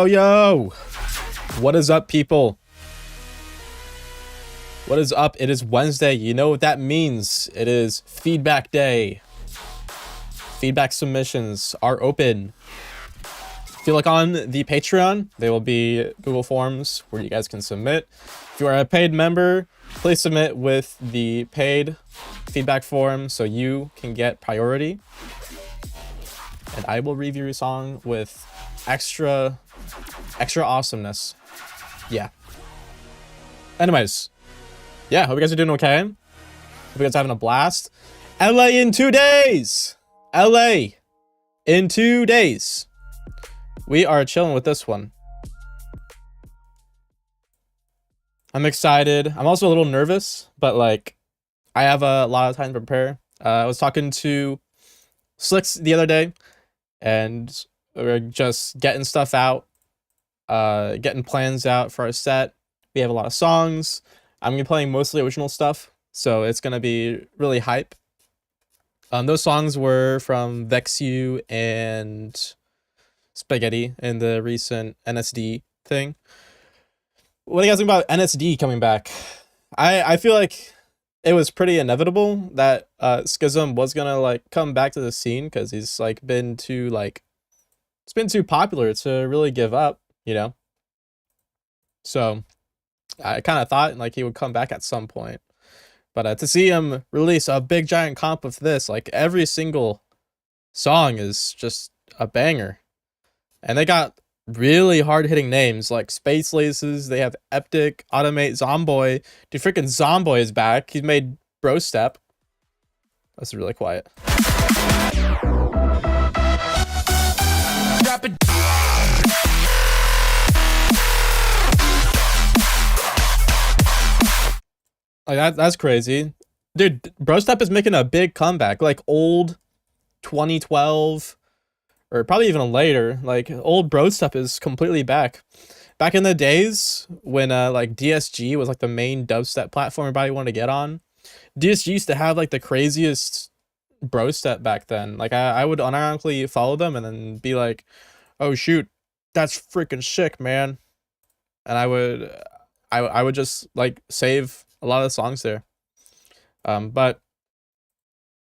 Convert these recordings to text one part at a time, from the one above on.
Yo. What is up, people? What is up? It is Wednesday. You know what that means. It is feedback day. Feedback submissions are open. If you look on the Patreon, there will be Google Forms where you guys can submit. If you are a paid member, please submit with the paid feedback form so you can get priority. And I will review your song with extra awesomeness. Yeah. Anyways, yeah, hope you guys are doing okay. Hope you guys are having a blast. LA in 2 days. LA in 2 days. We are chilling with this one. I'm excited. I'm also a little nervous, but like I have a lot of time to prepare. I was talking to Slicks the other day and we're just getting stuff out, getting plans out for our set. We have a lot of songs. I'm gonna be playing mostly original stuff, so it's gonna be really hype. Those songs were from Vexu and Spaghetti in the recent NSD thing. What do you guys think about NSD coming back? I feel like it was pretty inevitable that Schism was gonna like come back to the scene because he's like been too like it's been too popular to really give up, you know. So I kind of thought like he would come back at some point, but to see him release a big giant comp of this, like every single song is just a banger, and they got really hard-hitting names like Space Laces. They have Eptic, Automate, Zomboy. Dude, freaking Zomboy is back. He's made Bro Step. That's really quiet. Like that's crazy. Dude, Bro Step is making a big comeback. Like old 2012 or probably even later, like old Bro Step is completely back. Back in the days when like DSG was like the main dubstep platform everybody wanted to get on, DSG used to have like the craziest Bro Step back then. Like I would unironically follow them and then be like, oh shoot, that's freaking sick, man. And I would just like save a lot of the songs there. But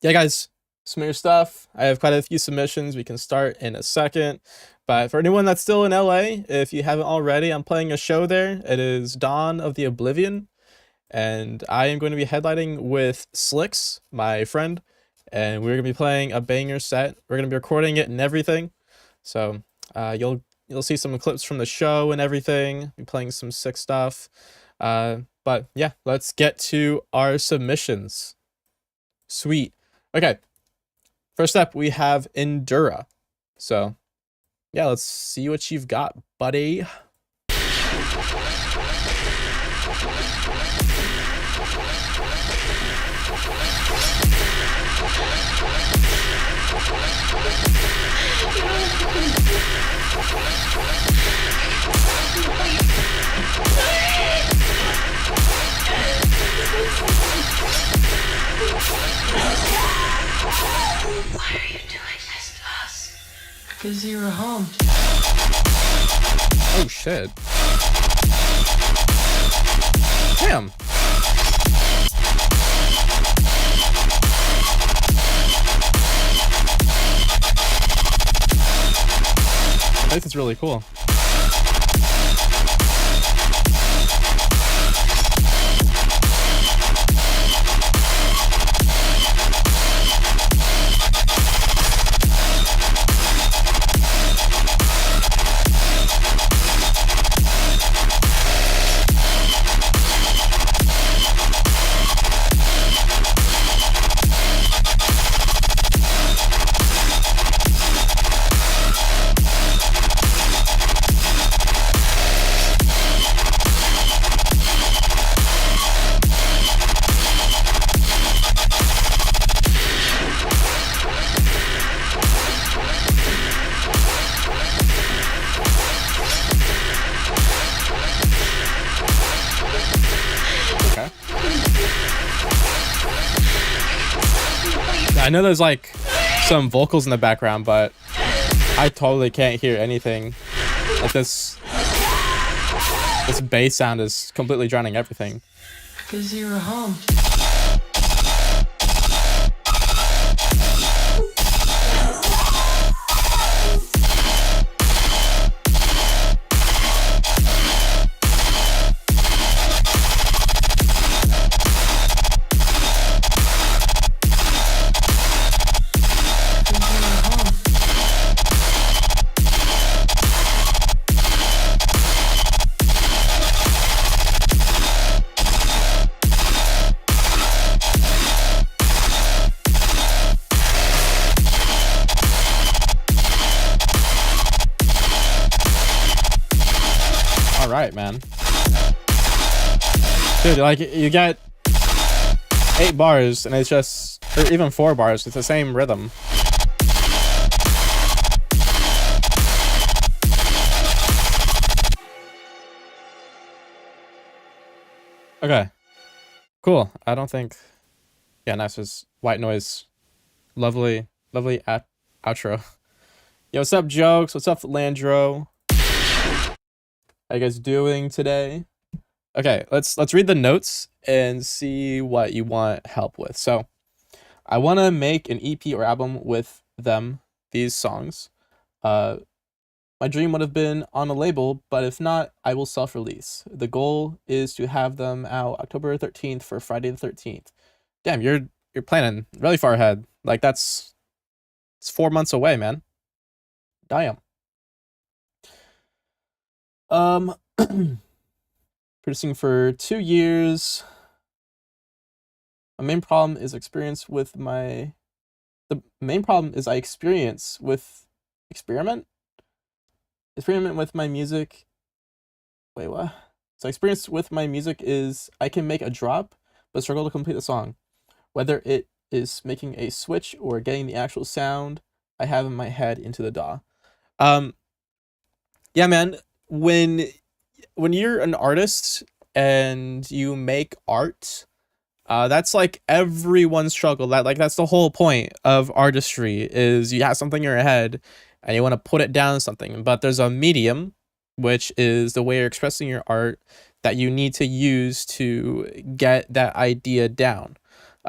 yeah, guys, submit your stuff. I have quite a few submissions. We can start in a second. But for anyone that's still in LA, if you haven't already, I'm playing a show there. It is Dawn of the Oblivion. And I am going to be headlining with Slicks, my friend. And we're going to be playing a banger set. We're going to be recording it and everything. So you'll see some clips from the show and everything. Be playing some sick stuff. But yeah, let's get to our submissions. Sweet. Okay. First up, we have Endura. So yeah, let's see what you've got, buddy. Why are you doing this to us? Because you were home. Oh shit. Damn. I think it's really cool. I know there's like some vocals in the background, but I totally can't hear anything. Like this bass sound is completely drowning everything. Because you were home. All right, man. Dude, like you get 8 bars and it's just, or even 4 bars, it's the same rhythm. Okay, cool. I don't think, yeah, nice. Was White Noise. Lovely outro. Yo, what's up, Jokes? What's up, Landro? How you guys doing today? Okay, let's read the notes and see what you want help with. So, I want to make an EP or album with these songs. My dream would have been on a label, but if not, I will self-release. The goal is to have them out October 13th for Friday the 13th. Damn, you're planning really far ahead. Like it's 4 months away, man. Damn. Producing for 2 years. My main problem is the main problem is I experiment with my music. Wait, what? So experience with my music is I can make a drop, but struggle to complete the song. Whether it is making a switch or getting the actual sound I have in my head into the DAW. Yeah, man, when you're an artist and you make art, that's like everyone's struggle. That's the whole point of artistry, is you have something in your head and you want to put it down something, but there's a medium, which is the way you're expressing your art, that you need to use to get that idea down.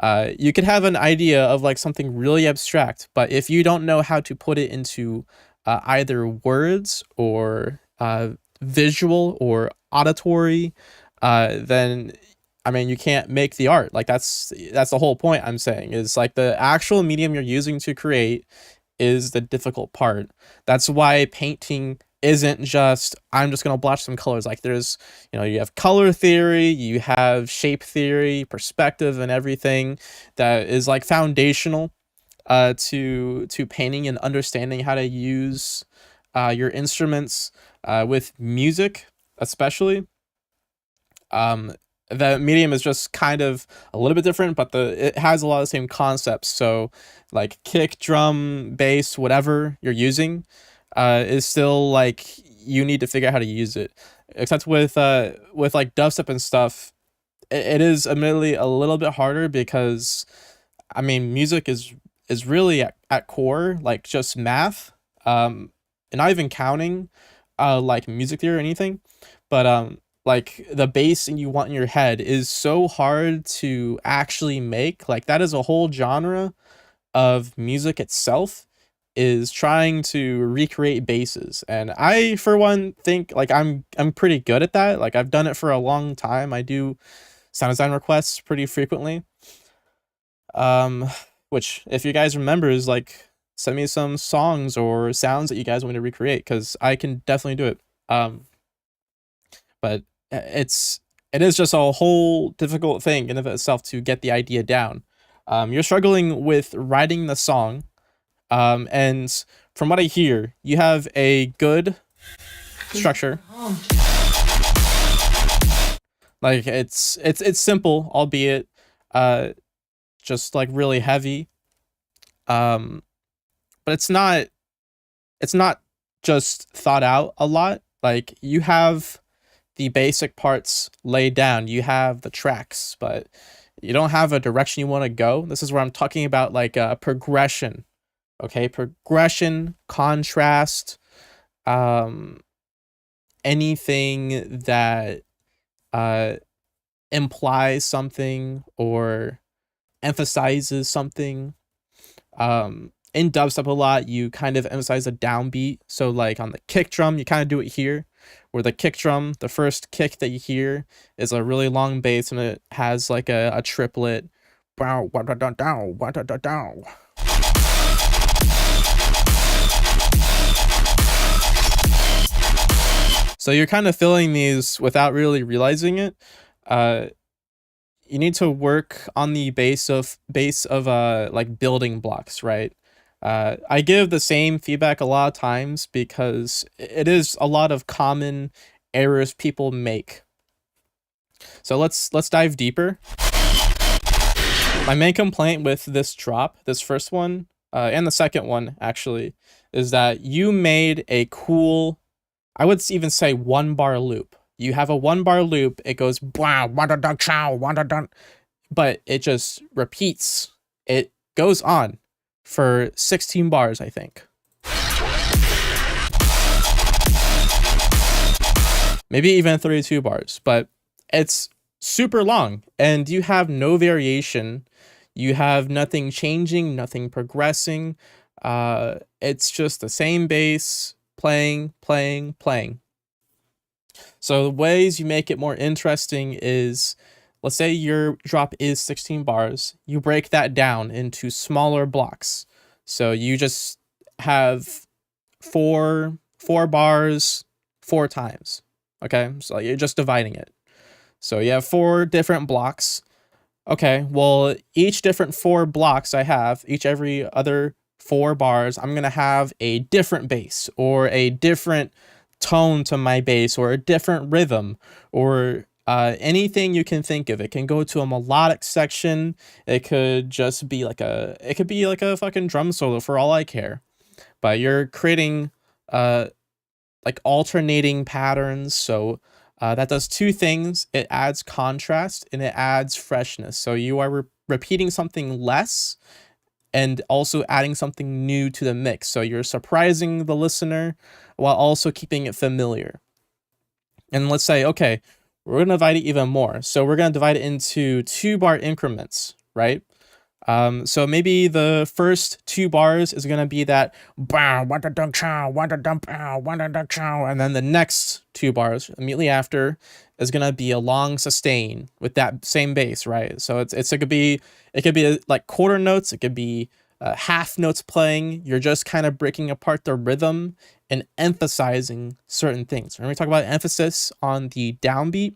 You could have an idea of like something really abstract, but if you don't know how to put it into either words or visual or auditory, then I mean you can't make the art. Like that's the whole point I'm saying is like the actual medium you're using to create is the difficult part. That's why painting isn't just I'm just gonna blotch some colors. Like there's you have color theory, you have shape theory, perspective, and everything that is like foundational to painting and understanding how to use your instruments with music, especially. Um, the medium is just kind of a little bit different, but it has a lot of the same concepts. So, like kick, drum, bass, whatever you're using, is still like you need to figure out how to use it. Except with like dubstep and stuff, it is admittedly a little bit harder because I mean music is really at core like just math, and not even counting like music theory or anything, but like the bass you want in your head is so hard to actually make. Like that is a whole genre of music itself, is trying to recreate basses, and I for one think like I'm pretty good at that. Like I've done it for a long time. I do sound design requests pretty frequently, um which if you guys remember is like send me some songs or sounds that you guys want me to recreate because I can definitely do it. But it is just a whole difficult thing in of itself to get the idea down. You're struggling with writing the song, and from what I hear, you have a good structure. Like it's simple, albeit just like really heavy. Um, but it's not just thought out a lot. Like you have the basic parts laid down, you have the tracks, but you don't have a direction you want to go. This is where I'm talking about like a progression. Okay, progression, contrast, um, anything that uh implies something or emphasizes something. In dubstep a lot, you kind of emphasize a downbeat. So like on the kick drum, you kind of do it here, where the kick drum, the first kick that you hear is a really long bass and it has like a triplet. Bow, wah, da, da, dow, wah, da, da, dow. So you're kind of filling these without really realizing it. Uh, you need to work on the base of like building blocks, right? I give the same feedback a lot of times because it is a lot of common errors people make. So let's dive deeper. My main complaint with this drop, this first one, and the second one actually, is that you made a cool, I would even say 1 bar loop. You have a 1 bar loop, it goes blah, wada da chow, wada da, but it just repeats. It goes on for 16 bars, I think. Maybe even 32 bars, but it's super long and you have no variation. You have nothing changing, nothing progressing. It's just the same bass playing, playing, playing. So the ways you make it more interesting is, let's say your drop is 16 bars, you break that down into smaller blocks. So you just have four bars 4 times. Okay, so you're just dividing it. So you have 4 different blocks. Okay, well, each different 4 blocks I have, every other 4 bars, I'm gonna have a different bass or a different tone to my bass or a different rhythm or anything you can think of. It can go to a melodic section. It could just be like a fucking drum solo for all I care. But you're creating like alternating patterns. So that does 2 things. It adds contrast and it adds freshness. So you are repeating something less and also adding something new to the mix. So you're surprising the listener while also keeping it familiar. And let's say, okay, we're going to divide it even more. So we're going to divide it into 2 bar increments, right? So maybe the first 2 bars is gonna be that bow, wanda dunk chow, wanda dunk pow, wanda dunk chow, and then the next 2 bars immediately after is gonna be a long sustain with that same bass, right? So it could be like quarter notes, it could be half notes playing. You're just kind of breaking apart the rhythm and emphasizing certain things. When we talk about emphasis on the downbeat,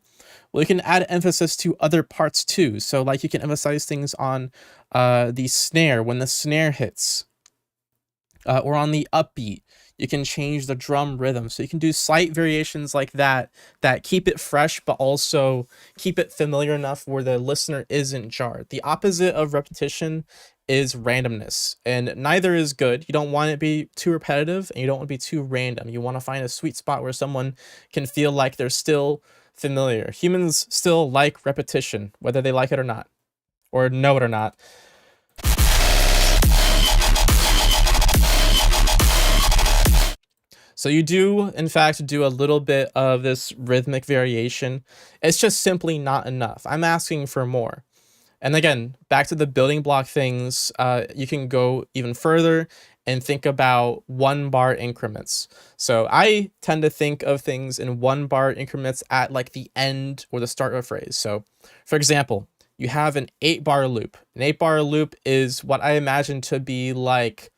well, you can add emphasis to other parts too. So like you can emphasize things on the snare when the snare hits, or on the upbeat. You can change the drum rhythm. So you can do slight variations like that that keep it fresh, but also keep it familiar enough where the listener isn't jarred. The opposite of repetition is randomness, and neither is good. You don't want it to be too repetitive, and you don't want to be too random. You want to find a sweet spot where someone can feel like they're still familiar. Humans still like repetition, whether they like it or not, or know it or not. So you do, in fact, do a little bit of this rhythmic variation. It's just simply not enough. I'm asking for more. And again, back to the building block things, you can go even further and think about 1-bar increments. So I tend to think of things in 1-bar increments at like the end or the start of a phrase. So for example, you have an 8-bar loop. An 8-bar loop is what I imagine to be like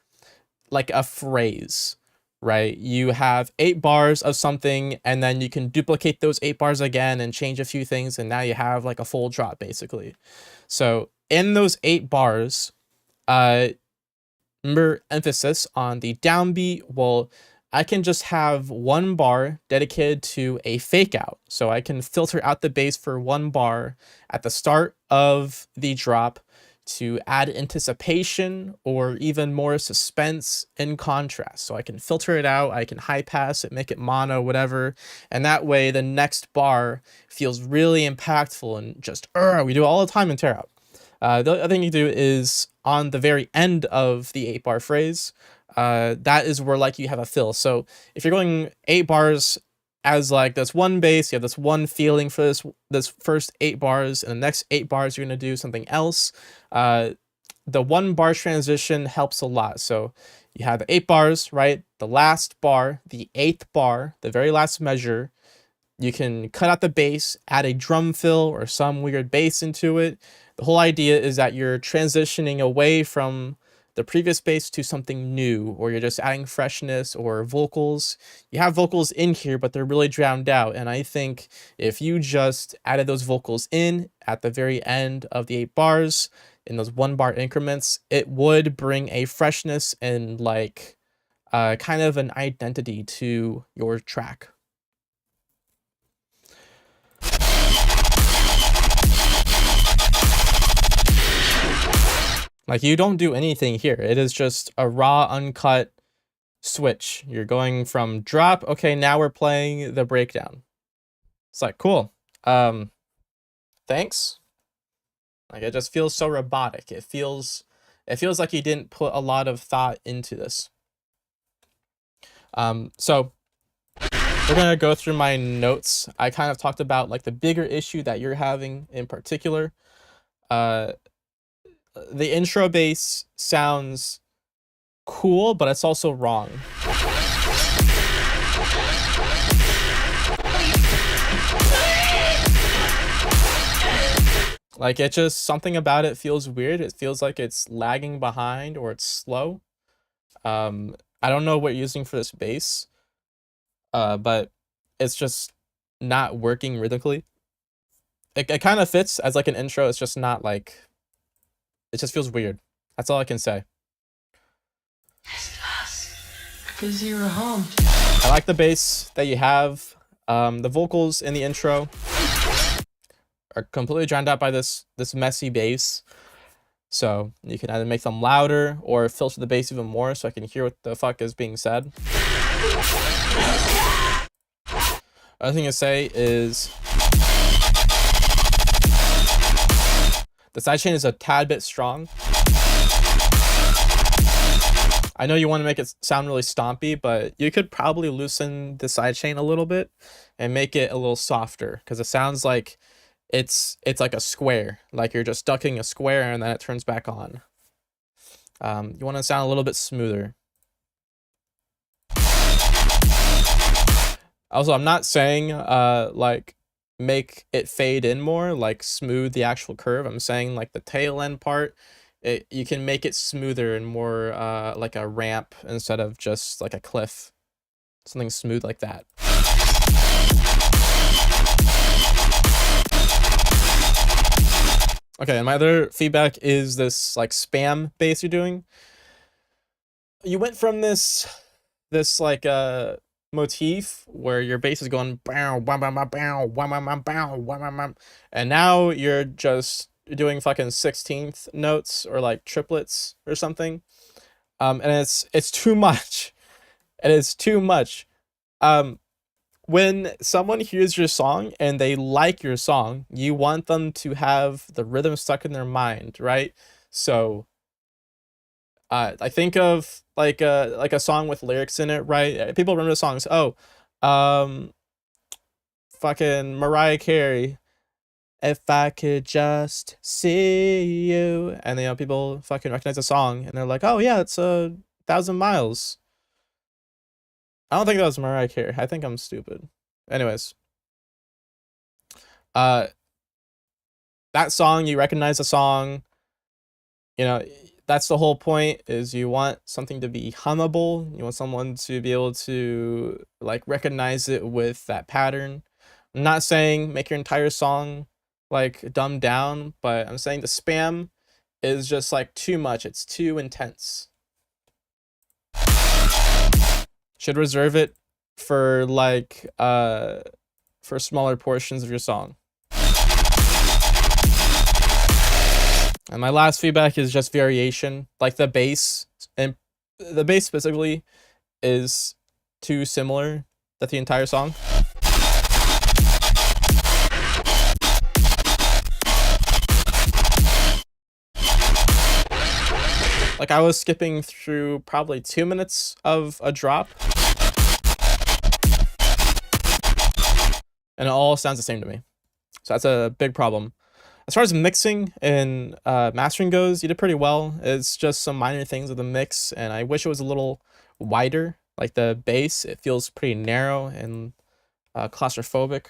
a phrase, right? You have 8 bars of something, and then you can duplicate those 8 bars again and change a few things, and now you have like a full drop basically. So in those 8 bars, remember emphasis on the downbeat. Well, I can just have 1 bar dedicated to a fake out. So I can filter out the bass for 1 bar at the start of the drop to add anticipation or even more suspense and contrast. So I can filter it out, I can high pass it, make it mono, whatever. And that way the next bar feels really impactful and just, we do it all the time in tear out. The other thing you do is on the very end of the 8-bar phrase, that is where like you have a fill. So if you're going 8 bars as like this one bass, you have this one feeling for this first 8 bars, and the next 8 bars you're gonna do something else. The 1-bar transition helps a lot. So you have the 8 bars, right? The last bar, the 8th bar, the very last measure. You can cut out the bass, add a drum fill or some weird bass into it. The whole idea is that you're transitioning away from the previous bass to something new, or you're just adding freshness or vocals. You have vocals in here, but they're really drowned out. And I think if you just added those vocals in at the very end of the 8 bars in those 1-bar increments, it would bring a freshness and like kind of an identity to your track. Like, you don't do anything here. It is just a raw, uncut switch. You're going from drop, okay, now we're playing the breakdown. It's like, cool. Thanks. Like, it just feels so robotic. It feels like you didn't put a lot of thought into this. So we're gonna go through my notes. I kind of talked about like the bigger issue that you're having in particular. The intro bass sounds cool, but it's also wrong. Like, it just, something about it feels weird. It feels like it's lagging behind or it's slow. I don't know what you're using for this bass, but it's just not working rhythmically. It kind of fits as like an intro. It's just not like, it just feels weird. That's all I can say. Because you were home. I like the bass that you have. The vocals in the intro are completely drowned out by this messy bass. So you can either make them louder or filter the bass even more so I can hear what the fuck is being said. Other thing to say is the sidechain is a tad bit strong. I know you want to make it sound really stompy, but you could probably loosen the sidechain a little bit and make it a little softer, because it sounds like it's like a square, like you're just ducking a square and then it turns back on. You want to sound a little bit smoother. Also, I'm not saying like make it fade in more, like smooth the actual curve. I'm saying like the tail end part, you can make it smoother and more like a ramp instead of just like a cliff. Something smooth like that. Okay, and my other feedback is this like spam bass you're doing. You went from this like motif where your bass is going bow bow bow bow bow bow bow bow, and now you're just doing fucking 16th notes or like triplets or something. And it's too much. It is too much. When someone hears your song and they like your song, you want them to have the rhythm stuck in their mind, right? So I think of like a song with lyrics in it, right? People remember the songs. Oh, fucking Mariah Carey, "If I Could Just See You," and you know people fucking recognize the song and they're like, "Oh yeah, it's 1,000 Miles." I don't think that was Mariah Carey. I think I'm stupid. Anyways, that song, you recognize the song, you know, that's the whole point, is you want something to be hummable. You want someone to be able to like recognize it with that pattern. I'm not saying make your entire song like dumbed down, but I'm saying the spam is just like too much. It's too intense. Should reserve it for like for smaller portions of your song. And my last feedback is just variation. Like the bass, and the bass specifically, is too similar that the entire song. Like I was skipping through probably 2 minutes of a drop, and it all sounds the same to me. So that's a big problem. As far as mixing and mastering goes, you did pretty well. It's just some minor things with the mix, and I wish it was a little wider. Like the bass, it feels pretty narrow and claustrophobic,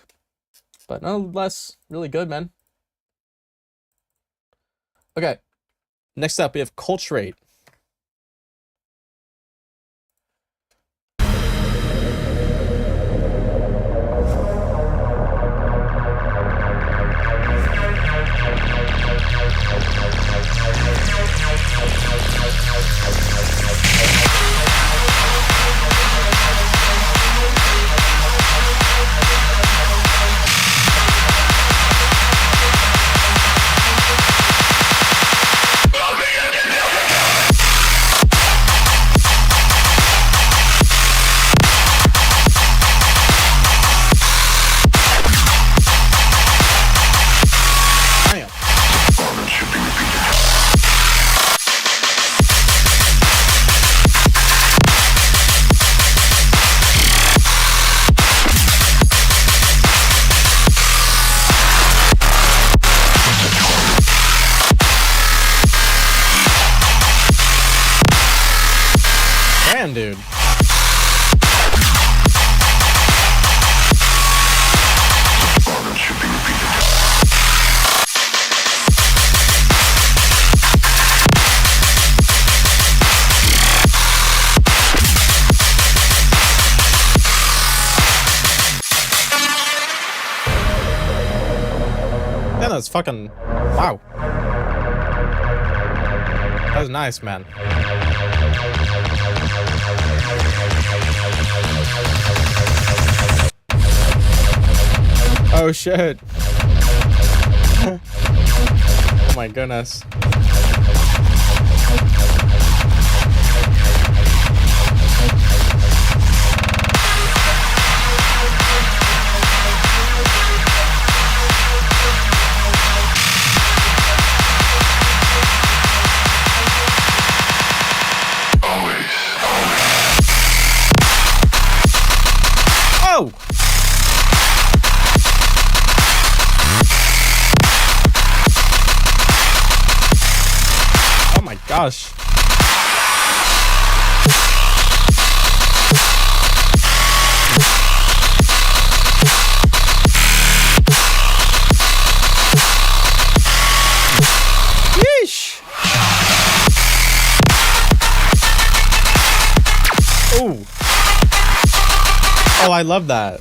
but nonetheless, really good, man. Okay, next up we have Culturate. Dude. Yeah, that's fucking wow. That was nice, man. Oh shit. Oh my goodness. Oh! gosh. Yeesh. Oh. Oh, I love that.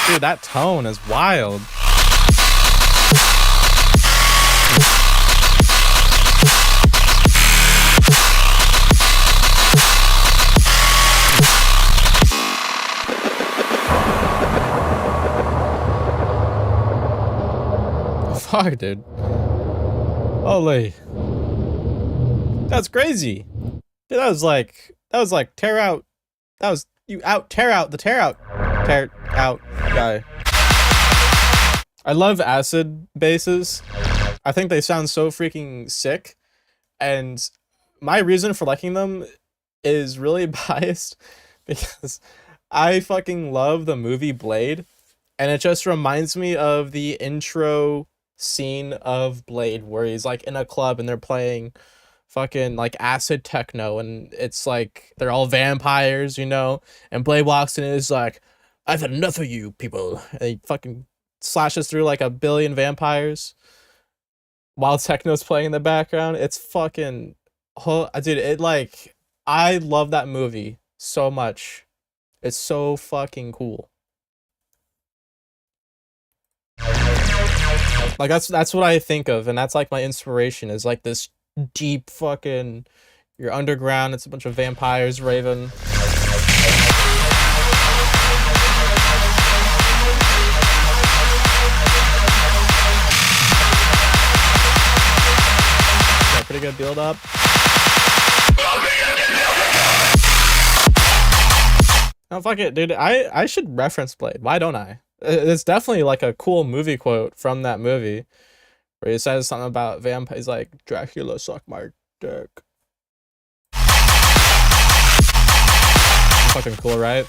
Dude, that tone is wild. Fuck, dude. Holy. That's crazy. Dude, that was like tear out. That was you out tear out the tear out guy. I love acid basses. I think they sound so freaking sick. And my reason for liking them is really biased because I fucking love the movie Blade. And it just reminds me of the intro scene of Blade where he's like in a club and they're playing fucking like acid techno and it's like they're all vampires, you know, and Blade walks in and is like, I've had enough of you people, and he fucking slashes through like a billion vampires while techno's playing in the background. It's fucking dude, it like I love that movie so much. It's so fucking cool. Like that's what I think of, and that's like my inspiration is like this deep fucking you're underground, it's a bunch of vampires raving. Got pretty good build up. Oh fuck it, dude. I should reference Blade. Why don't I? It's definitely like a cool movie quote from that movie where he says something about vampires. He's like, Dracula suck my dick. Fucking cool, right?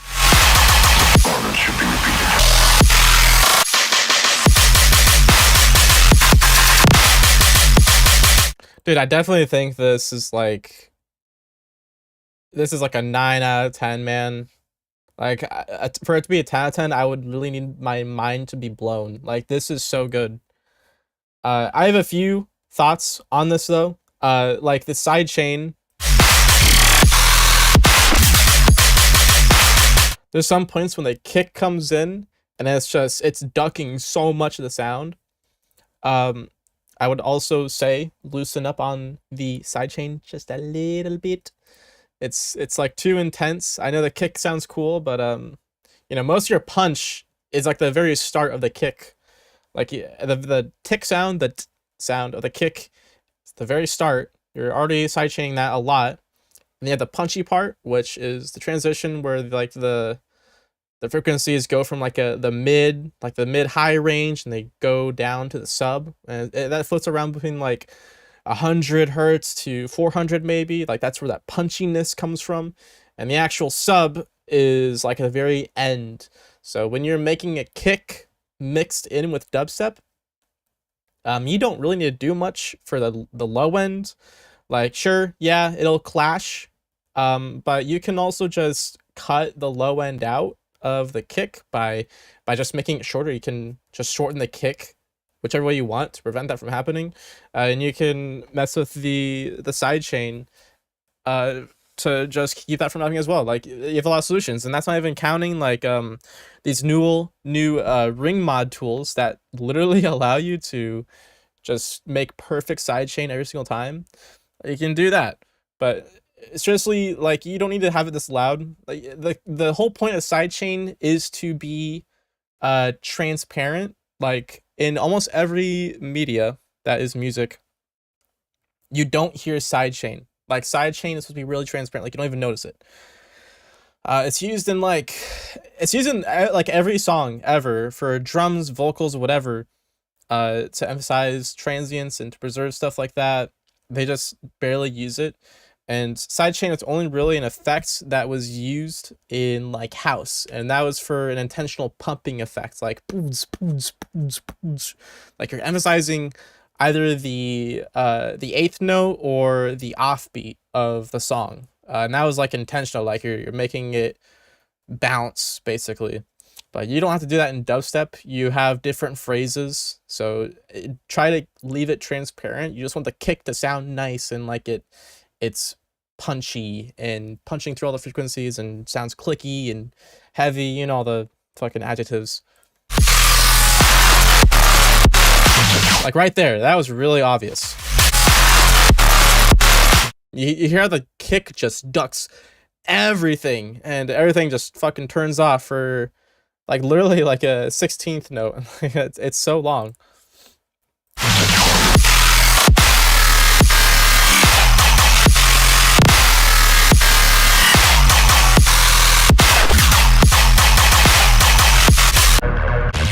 Dude, I definitely think this is like a 9 out of 10, man. Like, for it to be a 10 out of 10, I would really need my mind to be blown. Like, this is so good. I have a few thoughts on this, though. Like, the side chain. There's some points when the kick comes in, and it's ducking so much of the sound. I would also say loosen up on the side chain just a little bit. It's like too intense. I know the kick sounds cool, but you know, most of your punch is like the very start of the kick. Like the tick sound, sound of the kick, it's the very start. You're already sidechaining that a lot. And you have the punchy part, which is the transition where like the frequencies go from like the mid high range and they go down to the sub, and that floats around between like 100 hertz to 400 maybe. Like that's where that punchiness comes from. And the actual sub is like at the very end. So when you're making a kick mixed in with dubstep, you don't really need to do much for the low end. Like sure, yeah, it'll clash, but you can also just cut the low end out of the kick by just making it shorter. You can just shorten the kick whichever way you want to prevent that from happening, and you can mess with the side chain to just keep that from happening as well. Like you have a lot of solutions, and that's not even counting like these new ring mod tools that literally allow you to just make perfect side chain every single time. You can do that, but seriously, like you don't need to have it this loud. Like the whole point of sidechain is to be transparent. Like in almost every media that is music, you don't hear sidechain. Like sidechain is supposed to be really transparent. Like you don't even notice it. It's used in like every song ever for drums, vocals, whatever, to emphasize transients and to preserve stuff like that. They just barely use it. And sidechain is only really an effect that was used in like house, and that was for an intentional pumping effect, like boots, boots, boots, boots. Like you're emphasizing either the eighth note or the offbeat of the song, and that was like intentional, like you're making it bounce basically. But you don't have to do that in dubstep. You have different phrases, so try to leave it transparent. You just want the kick to sound nice and like it's punchy and punching through all the frequencies and sounds clicky and heavy, you know, all the fucking adjectives. Like right there, that was really obvious. You hear how the kick just ducks everything, and everything just fucking turns off for like literally like a 16th note. It's so long.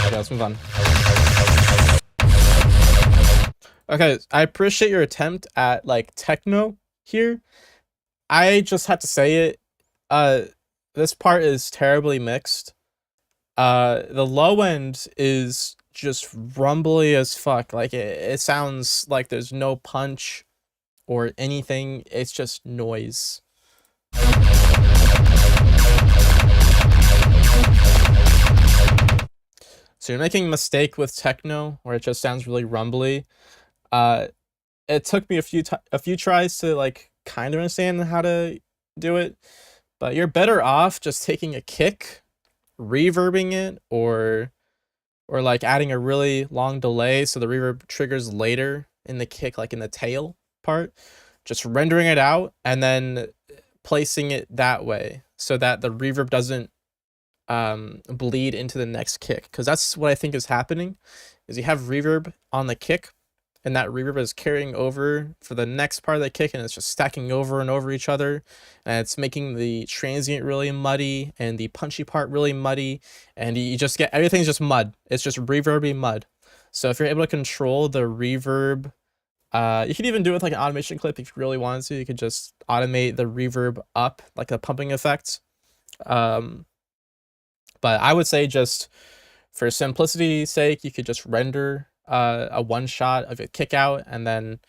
Okay, let's move on. Okay, I appreciate your attempt at like techno here. I just have to say it. This part is terribly mixed. The low end is just rumbly as fuck. Like it sounds like there's no punch or anything. It's just noise. So you're making a mistake with techno where it just sounds really rumbly. It took me a few tries to like kind of understand how to do it, but you're better off just taking a kick, reverbing it, or like adding a really long delay so the reverb triggers later in the kick, like in the tail part. Just rendering it out and then placing it that way so that the reverb doesn't bleed into the next kick, because that's what I think is happening. Is you have reverb on the kick and that reverb is carrying over for the next part of the kick, and it's just stacking over and over each other, and it's making the transient really muddy and the punchy part really muddy, and you just get everything's just mud. It's just reverby mud. So if you're able to control the reverb, you could even do it with like an automation clip if you really wanted to. You could just automate the reverb up like a pumping effect. But I would say just for simplicity's sake, you could just render a one shot of a kick out, and then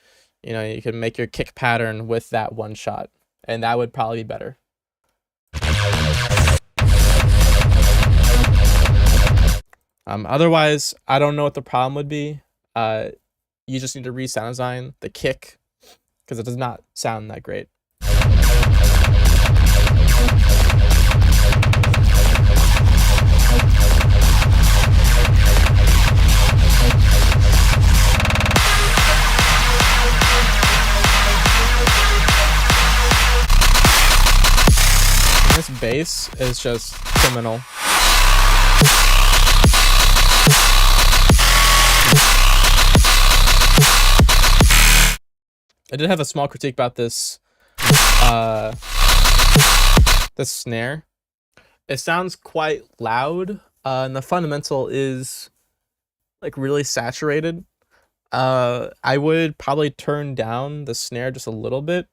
you know you can make your kick pattern with that one shot, and that would probably be better. Otherwise, I don't know what the problem would be. You just need to re-sound design the kick because it does not sound that great. This bass is just criminal. I did have a small critique about this this snare. It sounds quite loud, and the fundamental is like really saturated. I would probably turn down the snare just a little bit.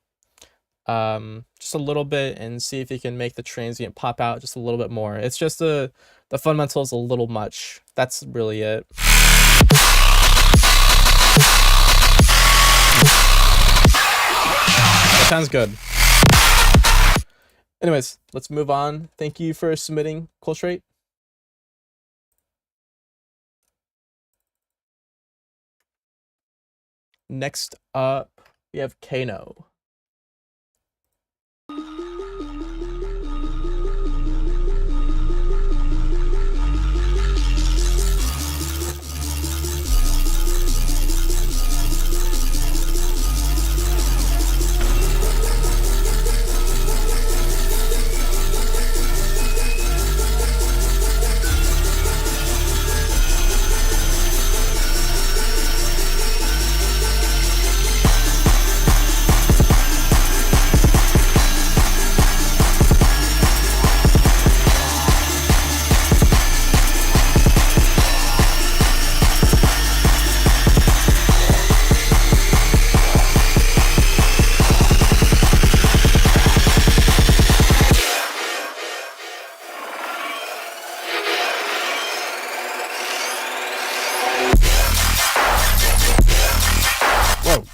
And see if you can make the transient pop out just a little bit more. It's just the fundamental is a little much. That's really it. That sounds good. Anyways, let's move on. Thank you for submitting, Coltrate. Next up, we have Kano. Whoa.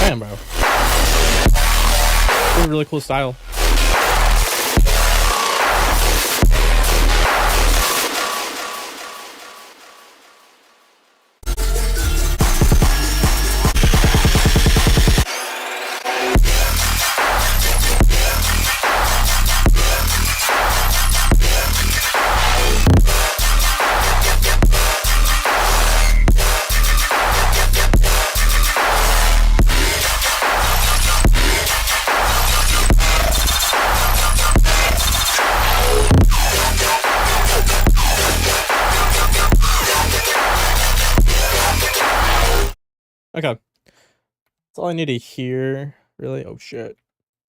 Damn, bro. Really cool style. Okay. That's all I need to hear, really. Oh shit.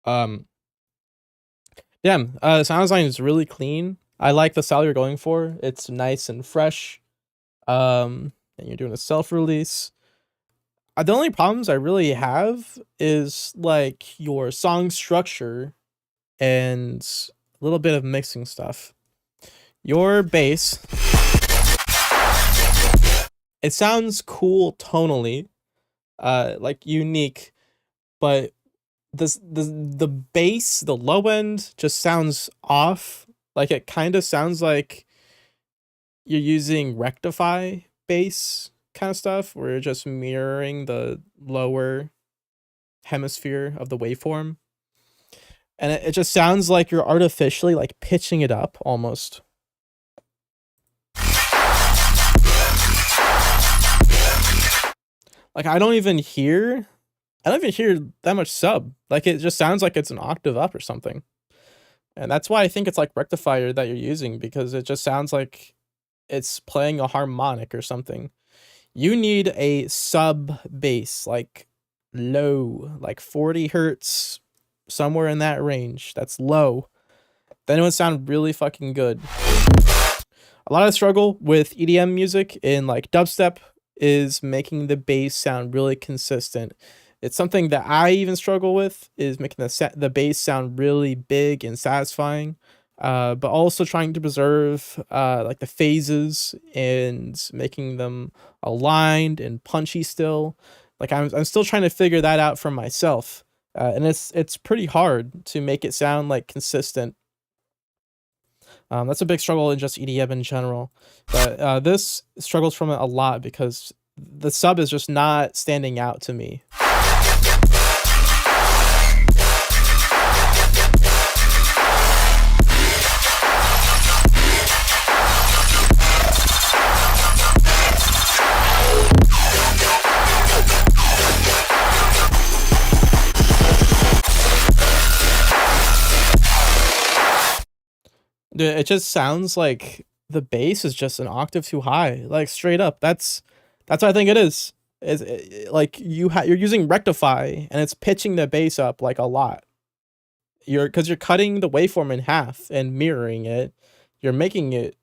Damn, sound design is really clean. I like the style you're going for. It's nice and fresh. And you're doing a self-release. The only problems I really have is like your song structure and a little bit of mixing stuff. Your bass, it sounds cool tonally, like unique, but the bass, the low end just sounds off. Like it kind of sounds like you're using rectify bass kind of stuff, where you're just mirroring the lower hemisphere of the waveform. And it just sounds like you're artificially like pitching it up almost. Like I don't even hear that much sub. Like it just sounds like it's an octave up or something. And that's why I think it's like rectifier that you're using, because it just sounds like it's playing a harmonic or something. You need a sub bass, like low, like 40 hertz, somewhere in that range. That's low. Then it would sound really fucking good. A lot of struggle with EDM music in like dubstep is making the bass sound really consistent. It's something that I even struggle with, is making the bass sound really big and satisfying, but also trying to preserve like the phases and making them aligned and punchy still. Like I'm still trying to figure that out for myself, and it's pretty hard to make it sound like consistent. That's a big struggle in just EDM in general, but this struggles from it a lot because the sub is just not standing out to me. Dude, it just sounds like the bass is just an octave too high, like straight up. That's what I think it is. Like you're using rectify and it's pitching the bass up like a lot. Because you're cutting the waveform in half and mirroring it. You're making it.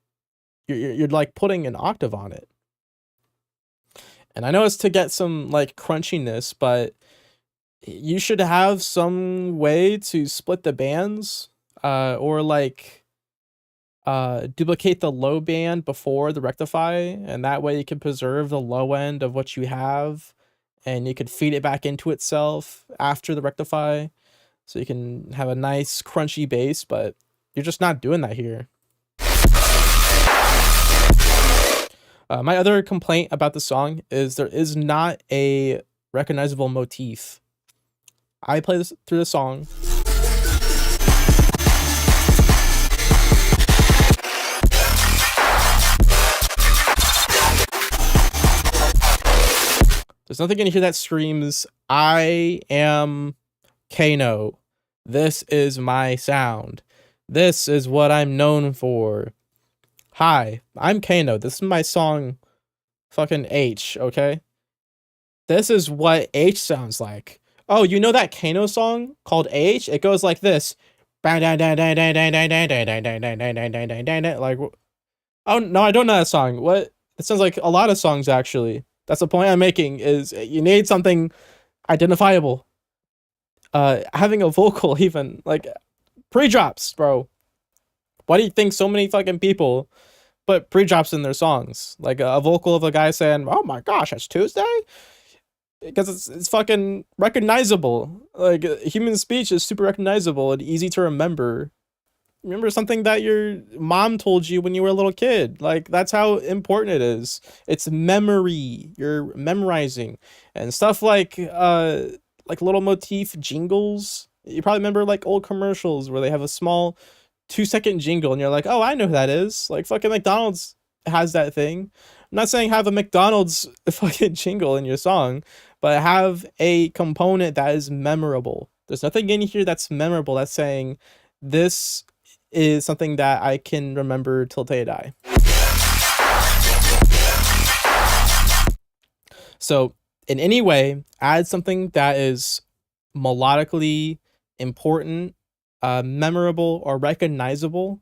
You're like putting an octave on it. And I know it's to get some like crunchiness, but you should have some way to split the bands, or like duplicate the low band before the rectify, and that way you can preserve the low end of what you have, and you could feed it back into itself after the rectify, so you can have a nice crunchy bass. But you're just not doing that here. My other complaint about the song is there is not a recognizable motif. I play this through the song. There's nothing in here that screams, I am Kano. This is my sound. This is what I'm known for. Hi, I'm Kano. This is my song, fucking H, okay? This is what H sounds like. Oh, you know that Kano song called H? It goes like this. Like, oh, no, I don't know that song. What? It sounds like a lot of songs, actually. That's the point I'm making, is you need something identifiable. Having a vocal, even, like, pre-drops, bro. Why do you think so many fucking people put pre-drops in their songs? Like a vocal of a guy saying, oh my gosh, it's Tuesday? Because it's fucking recognizable. Like, human speech is super recognizable and easy to remember. Remember something that your mom told you when you were a little kid. Like, that's how important it is. It's memory. You're memorizing. And stuff like little motif jingles. You probably remember like old commercials where they have a small 2-second jingle and you're like, oh, I know who that is. Like, fucking McDonald's has that thing. I'm not saying have a McDonald's fucking jingle in your song, but have a component that is memorable. There's nothing in here that's memorable that's saying this is something that I can remember till day I die. So in any way, add something that is melodically important, memorable, or recognizable,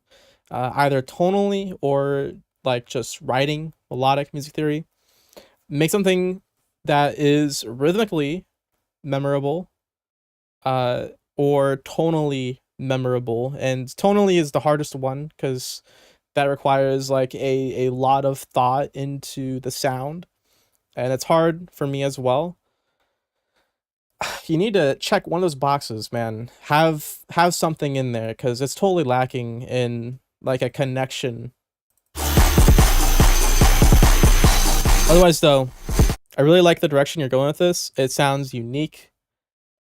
either tonally or like just writing, melodic music theory. Make something that is rhythmically memorable, or tonally memorable. And tonally is the hardest one because that requires like a lot of thought into the sound, and it's hard for me as well. You need to check one of those boxes, man. Have something in there, because it's totally lacking in like a connection. Otherwise though, I really like the direction you're going with this. It sounds unique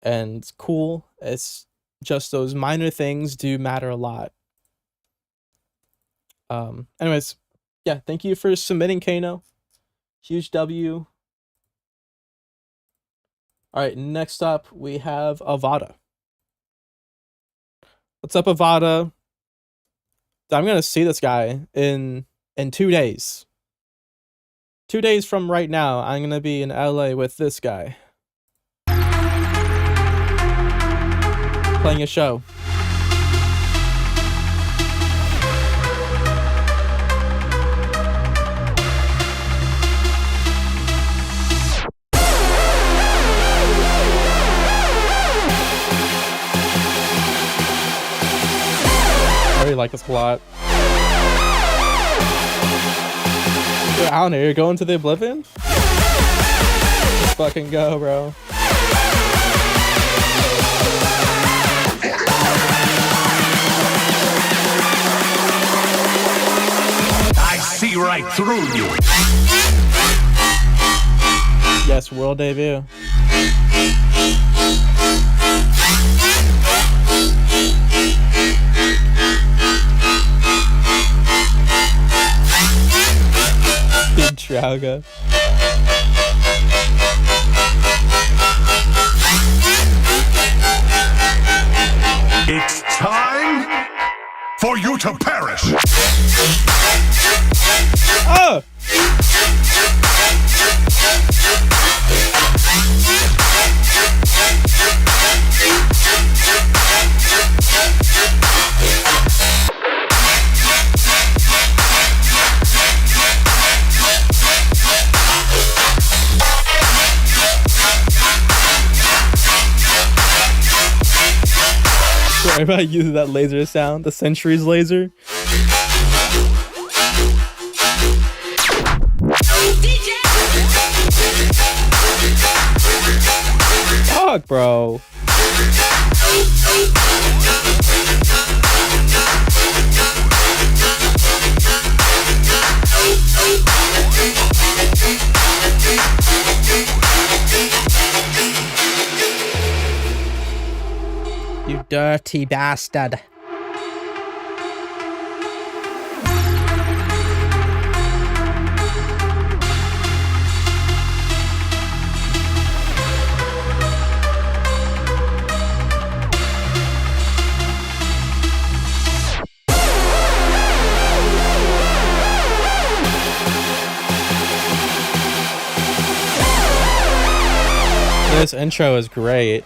and cool. It's just those minor things do matter a lot. Anyways, yeah, thank you for submitting, Kano. Huge W. All right, next up we have Avada. What's up, Avada? I'm gonna see this guy in 2 days. 2 days from right now, I'm gonna be in LA with this guy, playing a show. I really like this a lot. Dude, I don't know, you're going to the Oblivion? Let's fucking go, bro. I see right through you. Yes, world debut. Big Trauga. It's time for you to perish. Oh! Sorry about using that laser sound, the Centuries laser. Fuck, bro. Dirty bastard. This intro is great.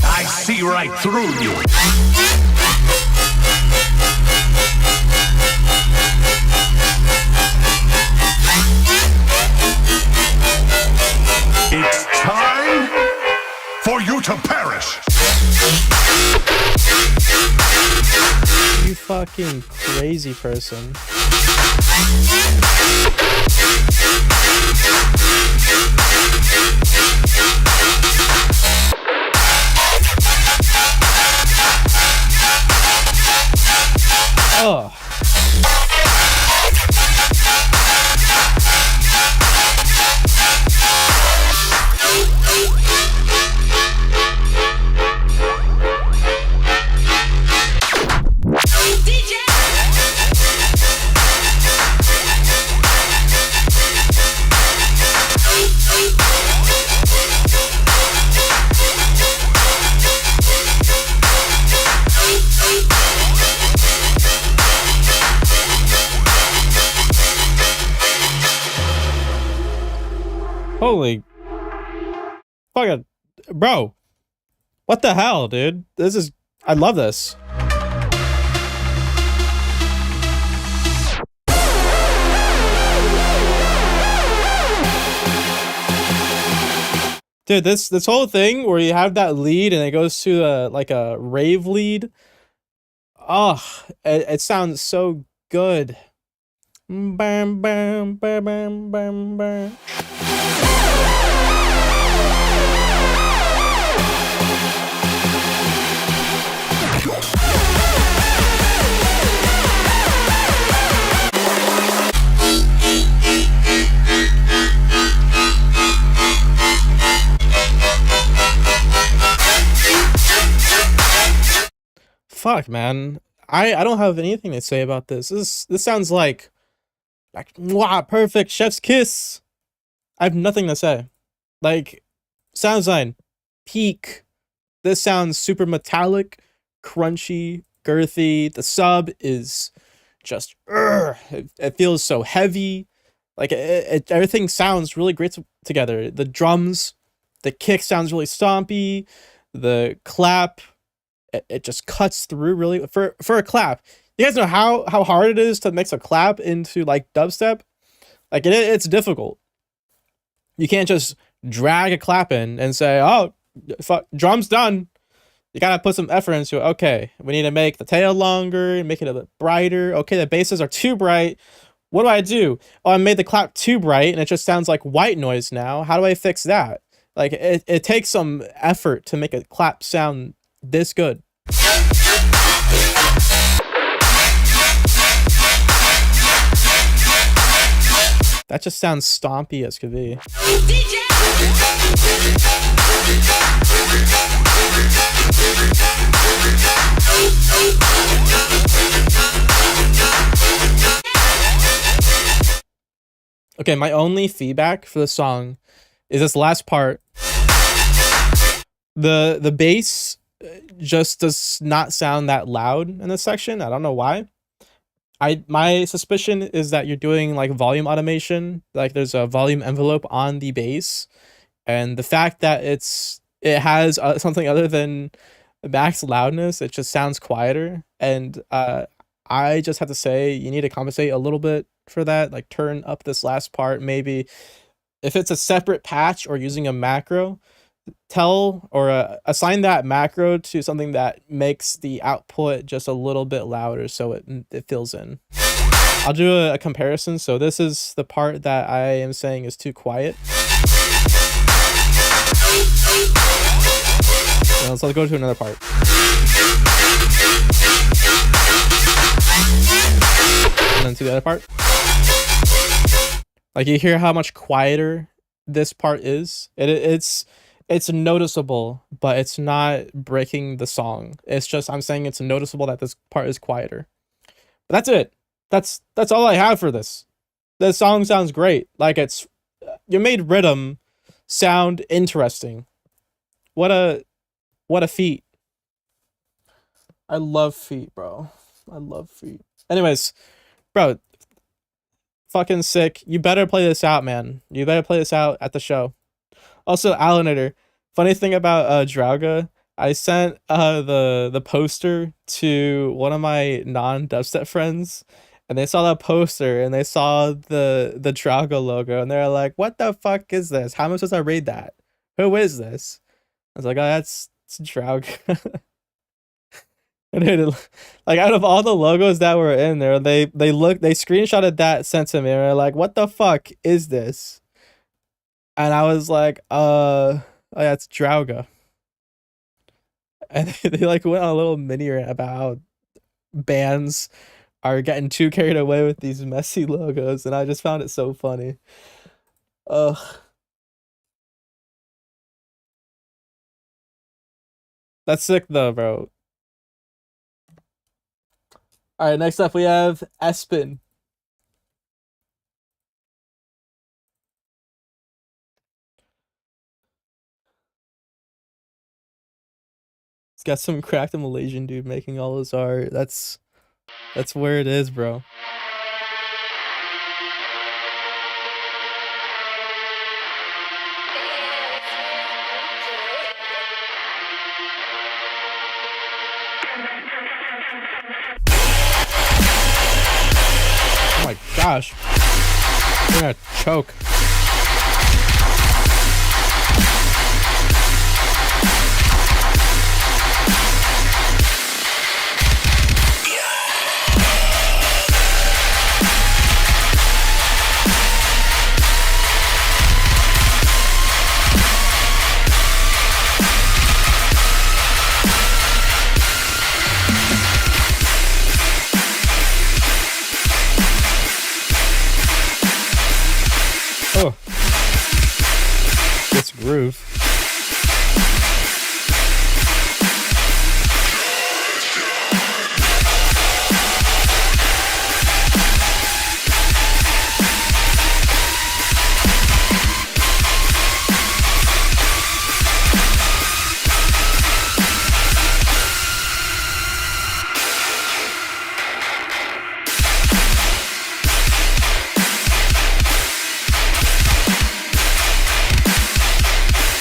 I see right through you. It's time for you to perish. You fucking crazy person. Oh. Holy fucking bro. What the hell, dude? This is, I love this. Dude, this whole thing where you have that lead and it goes to like a rave lead. Oh, it sounds so good. Bam bam bam bam bam bam. Fuck, man. I don't have anything to say about this. This sounds like mwah, perfect chef's kiss. I have nothing to say. Like, sound design, peak. This sounds super metallic, crunchy, girthy. The sub is just it feels so heavy. Like everything sounds really great together. The drums, the kick sounds really stompy. The clap, it just cuts through really for a clap. You guys know how hard it is to mix a clap into like dubstep? Like it's difficult. You can't just drag a clap in and say, oh, fuck, drum's done. You gotta put some effort into it. Okay, we need to make the tail longer, make it a bit brighter. Okay, the basses are too bright. What do? Oh, I made the clap too bright and it just sounds like white noise now. How do I fix that? Like it takes some effort to make a clap sound this good. That just sounds stompy as could be. Okay, my only feedback for the song is this last part. The bass just does not sound that loud in this section. I don't know why. My suspicion is that you're doing like volume automation, like there's a volume envelope on the bass, and the fact that it has something other than max loudness, it just sounds quieter. And I just have to say you need to compensate a little bit for that, like turn up this last part. Maybe if it's a separate patch or using a macro, tell or assign that macro to something that makes the output just a little bit louder so it fills in. I'll do a comparison. So this is the part that I am saying is too quiet. let's go to another part. And then to the other part. Like, you hear how much quieter this part is. It's noticeable, but it's not breaking the song. It's just, I'm saying it's noticeable that this part is quieter. But that's it. That's all I have for this. The song sounds great. Like, you made rhythm sound interesting. What a feat. I love feet, bro. I love feet. Anyways, bro, fucking sick. You better play this out, man. You better play this out at the show. Also, Alanator, funny thing about Drauga, I sent the poster to one of my non-dubstep friends, and they saw that poster and they saw the Drauga logo, and they're like, "What the fuck is this? How am I supposed to read that? Who is this?" I was like, "Oh, it's Drauga." And it, like, out of all the logos that were in there, they screenshotted that, sent to me, and they're like, "What the fuck is this?" And I was like, oh yeah, it's Drauga. And they like went on a little mini rant about how bands are getting too carried away with these messy logos, and I just found it so funny. Ugh. That's sick though, bro. Alright, next up we have Espen. He's got some cracked Malaysian dude making all his art. That's where it is, bro. Oh my gosh. I'm gonna choke. Oh. This groove.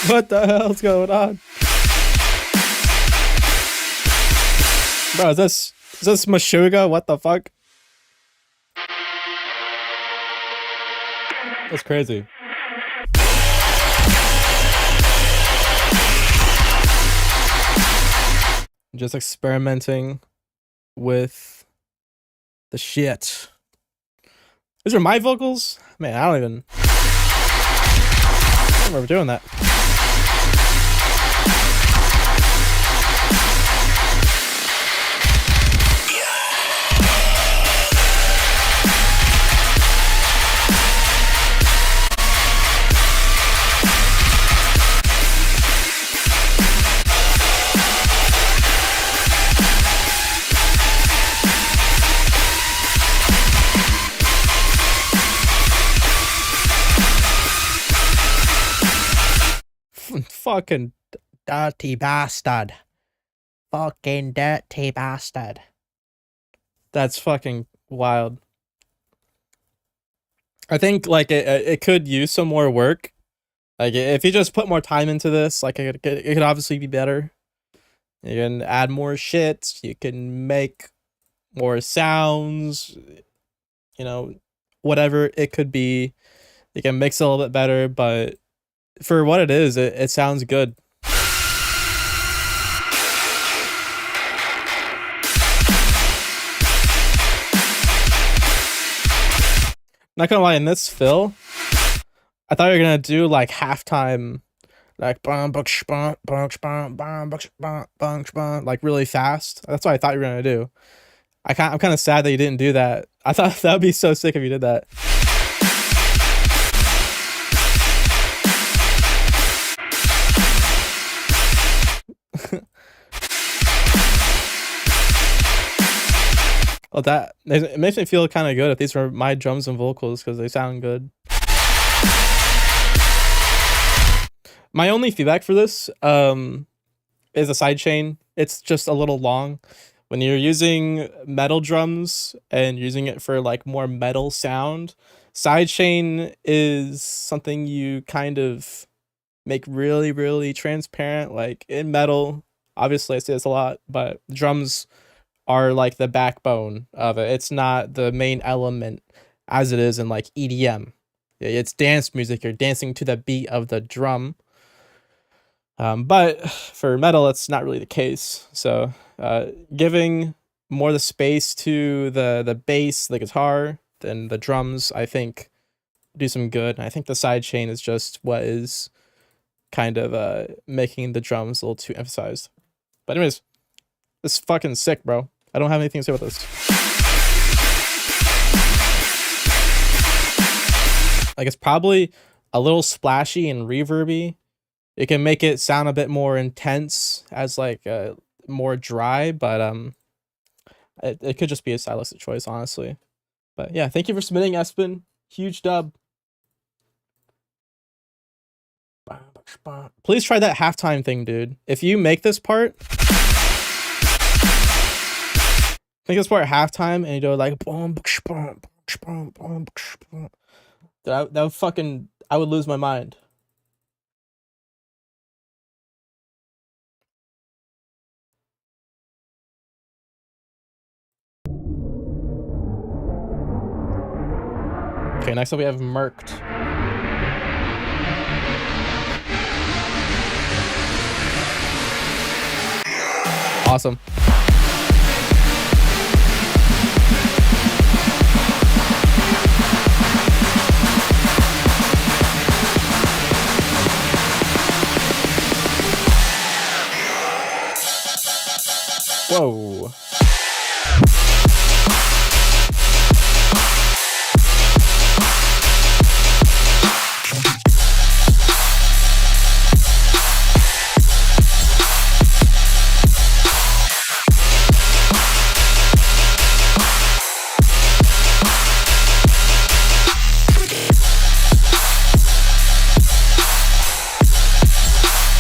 What the hell's going on? Bro, is this Meshuggah? What the fuck? That's crazy. Just experimenting with the shit. These are my vocals? Man, I don't remember doing that. Fucking dirty bastard. Fucking dirty bastard. That's fucking wild. I think like it could use some more work. Like if you just put more time into this, like it could obviously be better. You can add more shit. You can make more sounds. You know, whatever it could be. You can mix it a little bit better, but for what it is, it sounds good. Not gonna lie, in this fill, I thought you were gonna do like halftime like like really fast. That's what I thought you were gonna do. I'm kind of sad that you didn't do that. I thought that would be so sick if you did that. Well, it makes me feel kind of good if these were my drums and vocals because they sound good. My only feedback for this is a sidechain. It's just a little long. When you're using metal drums and using it for like more metal sound, sidechain is something you kind of make really, really transparent. Like in metal, obviously I say this a lot, but drums are like the backbone of it. It's not the main element as it is in like EDM. It's dance music. You're dancing to the beat of the drum. But for metal, it's not really the case. So giving more the space to the bass, the guitar, than the drums, I think do some good. And I think the sidechain is just what is kind of making the drums a little too emphasized. But anyways, this is fucking sick, bro. I don't have anything to say about this. Like, it's probably a little splashy and reverby. It can make it sound a bit more intense as like more dry, but it could just be a stylistic choice, honestly. But yeah, thank you for submitting, Espen. Huge dub. Please try that halftime thing, dude. If you make this part, make this part halftime and you do like that would fucking, I would lose my mind. Okay, next up we have Merked. Awesome. Whoa.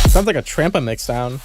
Sounds like a Trampa mix sound.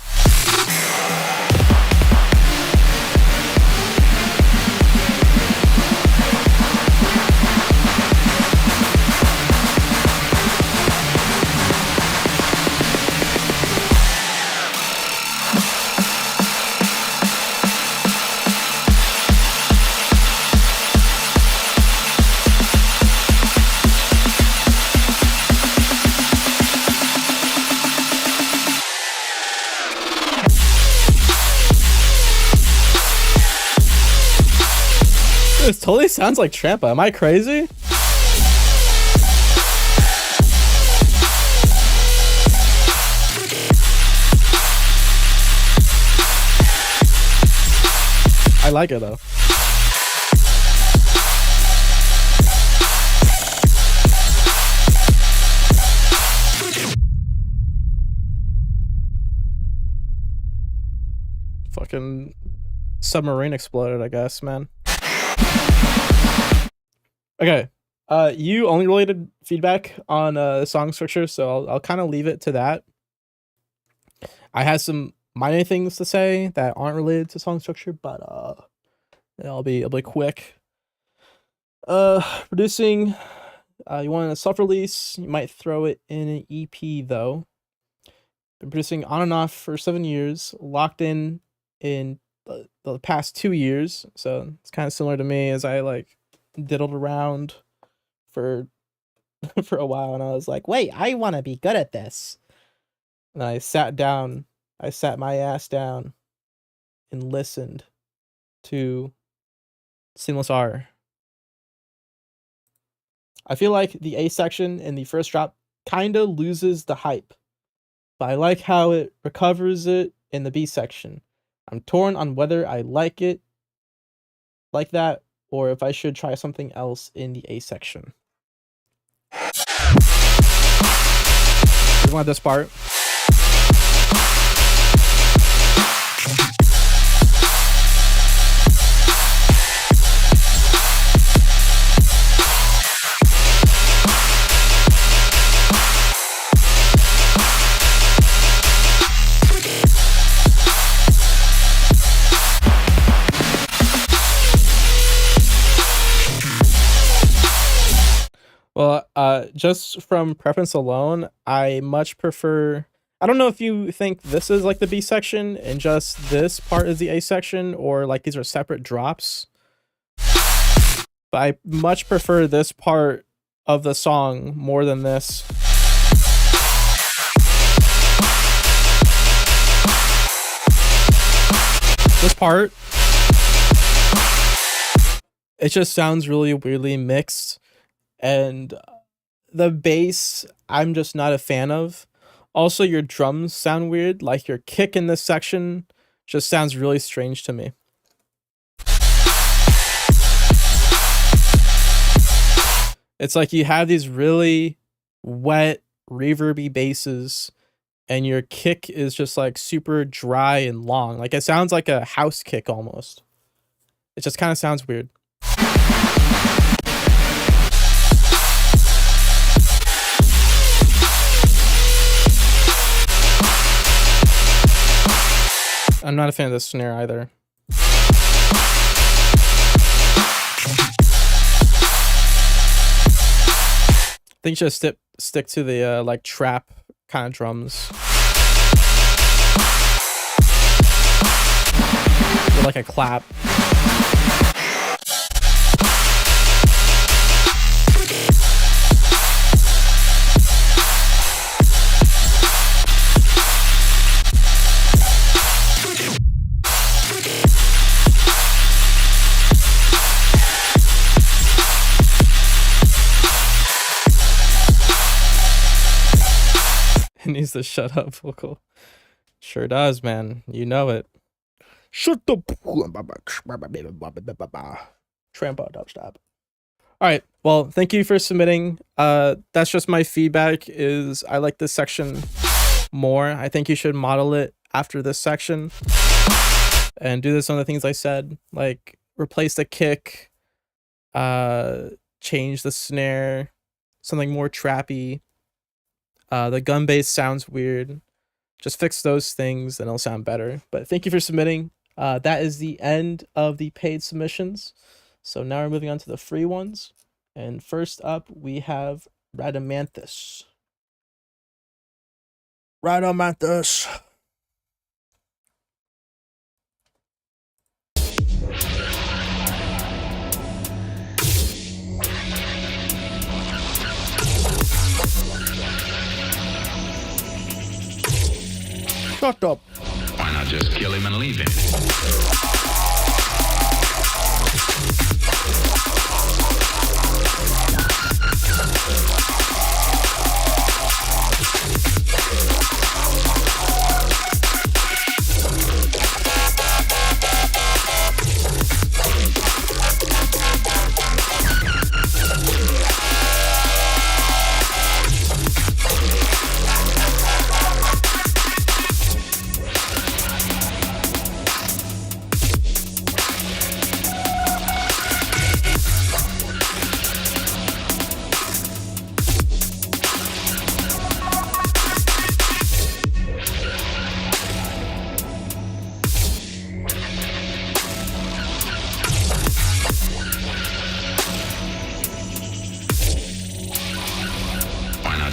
This totally sounds like Trampa. Am I crazy? I like it though. Fucking submarine exploded, I guess, man. Okay, you only related feedback on song structure, so I'll kind of leave it to that. I had some minor things to say that aren't related to song structure, but I'll be quick. Producing, you want a self-release, you might throw it in an EP though. Been producing on and off for 7 years, locked in the past 2 years, so it's kind of similar to me as I like diddled around for for a while and I was like, wait, I want to be good at this. And I sat my ass down and listened to Seamless R. I feel like the A section in the first drop kind of loses the hype but I like how it recovers it in the B section. I'm torn on whether I like it like that or if I should try something else in the A section. We want this part. Well, just from preference alone, I much prefer. I don't know if you think this is like the B section and just this part is the A section, or like these are separate drops. But I much prefer this part of the song more than this. This part, it just sounds really weirdly mixed. And the bass, I'm just not a fan of. Also, your drums sound weird. Like your kick in this section just sounds really strange to me. It's like you have these really wet, reverby basses, and your kick is just like super dry and long. Like it sounds like a house kick almost. It just kind of sounds weird. I'm not a fan of the snare either. I think you should stick to the like trap kind of drums. With like a clap. It needs to shut up vocal. Sure does, man. You know it. Shut up. Trampo dubstep. Alright, well, thank you for submitting. That's just my feedback is I like this section more. I think you should model it after this section. And do some of the things I said. Like replace the kick, change the snare, something more trappy. The gun bass sounds weird. Just fix those things and it'll sound better. But thank you for submitting. That is the end of the paid submissions. So now we're moving on to the free ones. And first up, we have Radamanthus. Radamanthus. Shut up. Why not just kill him and leave him?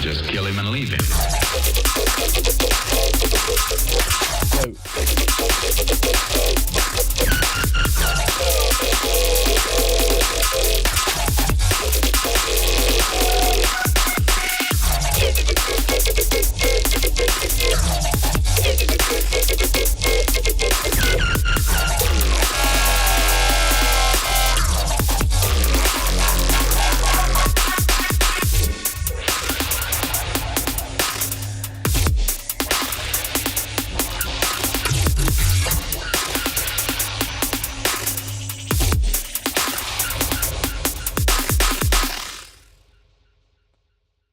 Just kill him and leave him.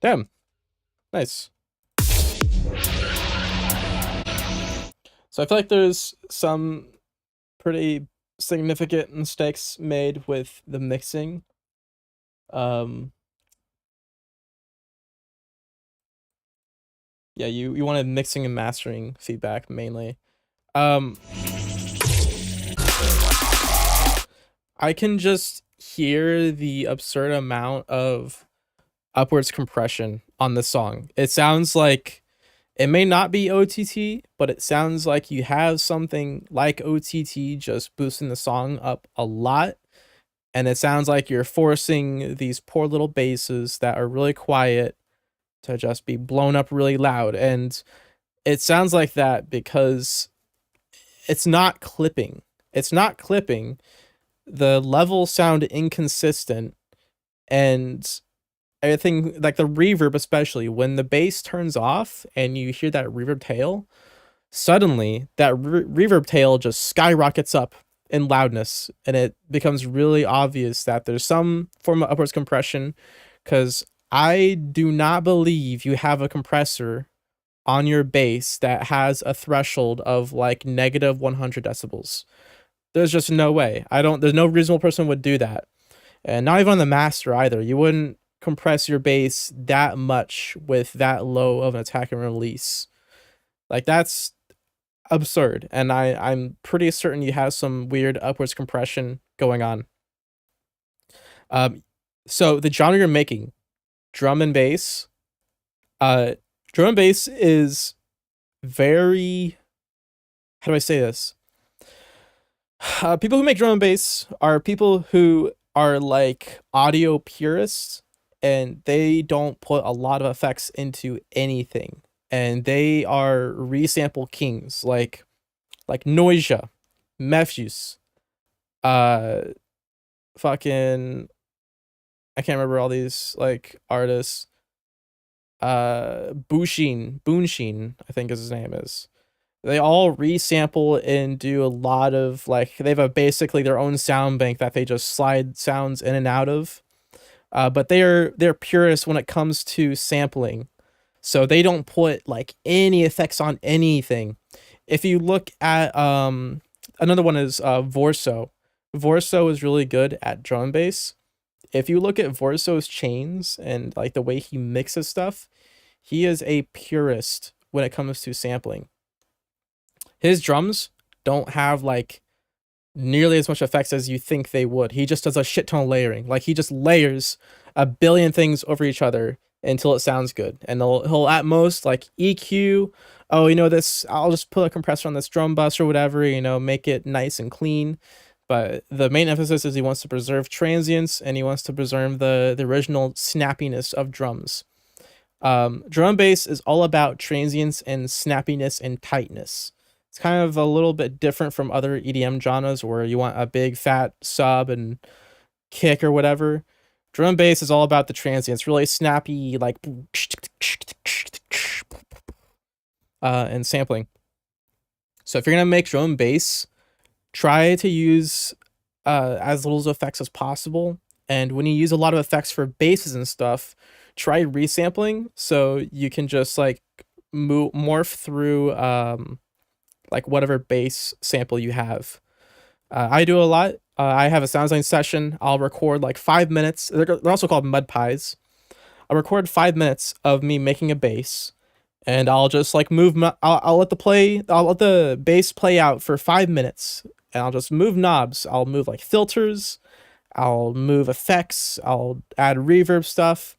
Damn. Nice. So I feel like there's some pretty significant mistakes made with the mixing. Yeah, you wanted mixing and mastering feedback mainly. I can just hear the absurd amount of upwards compression on the song. It sounds like it may not be OTT, but it sounds like you have something like OTT just boosting the song up a lot. And it sounds like you're forcing these poor little basses that are really quiet to just be blown up really loud. And it sounds like that because it's not clipping. It's not clipping. The levels sound inconsistent, and everything, like the reverb, especially when the bass turns off and you hear that reverb tail, suddenly that reverb tail just skyrockets up in loudness, and it becomes really obvious that there's some form of upwards compression, because I do not believe you have a compressor on your bass that has a threshold of like negative 100 decibels. There's just no way. There's no reasonable person would do that. And not even on the master either. You wouldn't compress your bass that much with that low of an attack and release. Like, that's absurd. And I'm pretty certain you have some weird upwards compression going on. So the genre you're making, drum and bass, drum and bass is very, how do I say this? People who make drum and bass are people who are like audio purists, and they don't put a lot of effects into anything, and they are resample kings, like Noisia, Mefjus, fucking, I can't remember all these like artists. Boonshin, I think his name is. They all resample and do a lot of like, they have basically their own sound bank that they just slide sounds in and out of. But they're purists when it comes to sampling, so they don't put like any effects on anything. If you look at another one is Vorso. Vorso is really good at drum and bass. If you look at Vorso's chains and like the way he mixes stuff, he is a purist when it comes to sampling. His drums don't have like nearly as much effects as you think they would. He just does a shit ton of layering. Like, he just layers a billion things over each other until it sounds good. And he'll at most like EQ, oh, you know, this, I'll just put a compressor on this drum bus or whatever, you know, make it nice and clean. But the main emphasis is he wants to preserve transients, and he wants to preserve the original snappiness of drums. Drum and bass is all about transients and snappiness and tightness. It's kind of a little bit different from other EDM genres where you want a big fat sub and kick or whatever. Drum and bass is all about the transients, really snappy, like, and sampling. So if you're gonna make drum and bass, try to use as little effects as possible. And when you use a lot of effects for basses and stuff, try resampling so you can just like morph through like whatever bass sample you have. I do a lot. I have a sound design session. I'll record like 5 minutes. They're also called mud pies. I'll record 5 minutes of me making a bass, and I'll just like move. I'll let the bass play out for 5 minutes, and I'll just move knobs. I'll move like filters. I'll move effects. I'll add reverb stuff.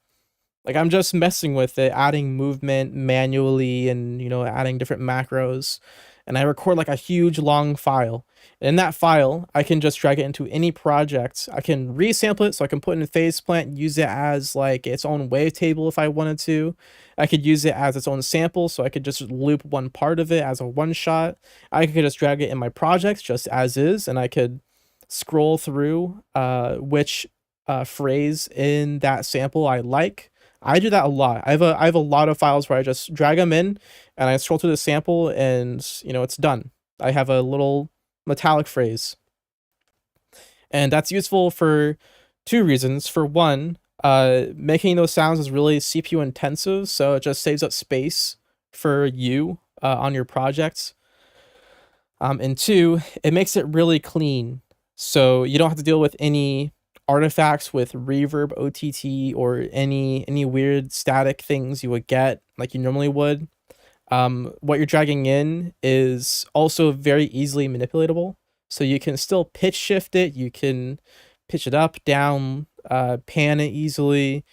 Like, I'm just messing with it, adding movement manually, and you know, adding different macros. And I record like a huge long file. And in that file, I can just drag it into any project. I can resample it, so I can put it in Phase Plant, use it as like its own wavetable if I wanted to. I could use it as its own sample, so I could just loop one part of it as a one shot. I could just drag it in my projects just as is, and I could scroll through which phrase in that sample I like. I do that a lot. I have a lot of files where I just drag them in and I scroll through the sample, and you know, it's done. I have a little metallic phrase. And that's useful for two reasons. For one, Making those sounds is really CPU intensive, so it just saves up space for you on your projects. And two, it makes it really clean, so you don't have to deal with any artifacts with reverb, OTT, or any weird static things you would get like you normally would. What you're dragging in is also very easily manipulatable, so you can still pitch shift it, you can pitch it up, down, pan it easily.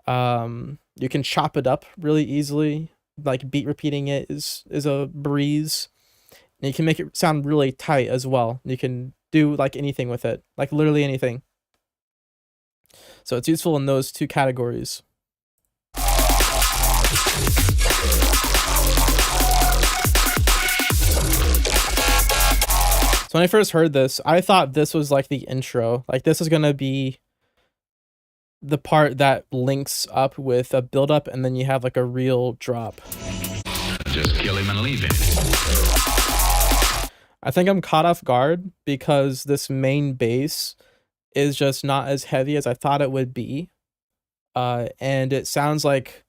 You can chop it up really easily, like beat repeating it is a breeze. And you can make it sound really tight as well. You can do like anything with it, like literally anything. So it's useful in those two categories. So when I first heard this, I thought this was like the intro. Like this is gonna be the part that links up with a build up, and then you have like a real drop. Just kill him and leave him. I think I'm caught off guard because this main bass is just not as heavy as I thought it would be. And it sounds like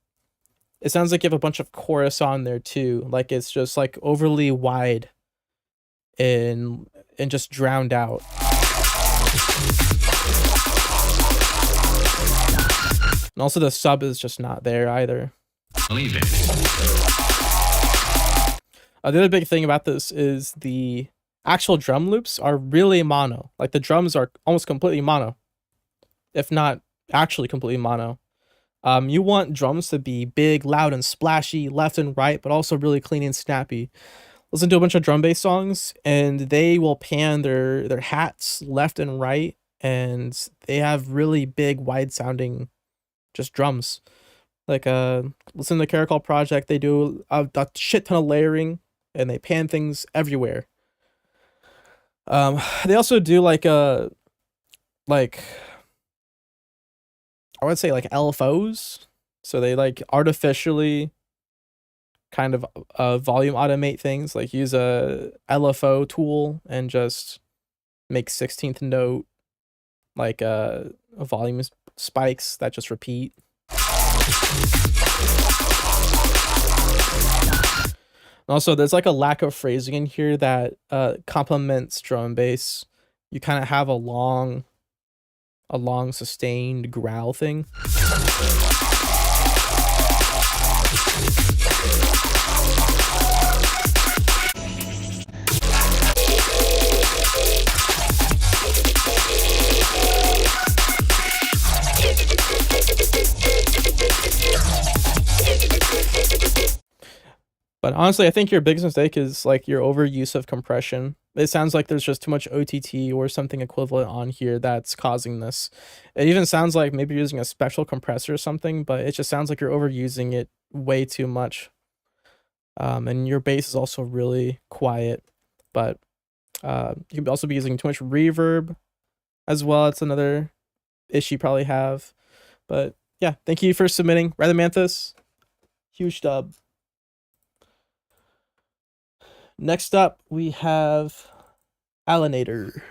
you have a bunch of chorus on there too. Like it's just like overly wide and just drowned out. And also the sub is just not there either. Leave him. The other big thing about this is the actual drum loops are really mono. Like the drums are almost completely mono, if not actually completely mono. You want drums to be big, loud, and splashy, left and right, but also really clean and snappy. Listen to a bunch of drum bass songs, and they will pan their hats left and right, and they have really big, wide sounding just drums. Like listen to the Caracol Project, they do a shit ton of layering, and they pan things everywhere. They also do like I would say like LFOs. So they like artificially kind of volume automate things, like use a LFO tool and just make 16th note like volume spikes that just repeat. Also, there's like a lack of phrasing in here that complements drum and bass. You kind of have a long sustained growl thing. But honestly, I think your biggest mistake is like your overuse of compression. It sounds like there's just too much OTT or something equivalent on here that's causing this. It even sounds like maybe you're using a special compressor or something, but it just sounds like you're overusing it way too much. And your bass is also really quiet, but you can also be using too much reverb as well. It's another issue you probably have. But yeah, thank you for submitting. Rhythomanthus, huge dub. Next up, we have Alienator.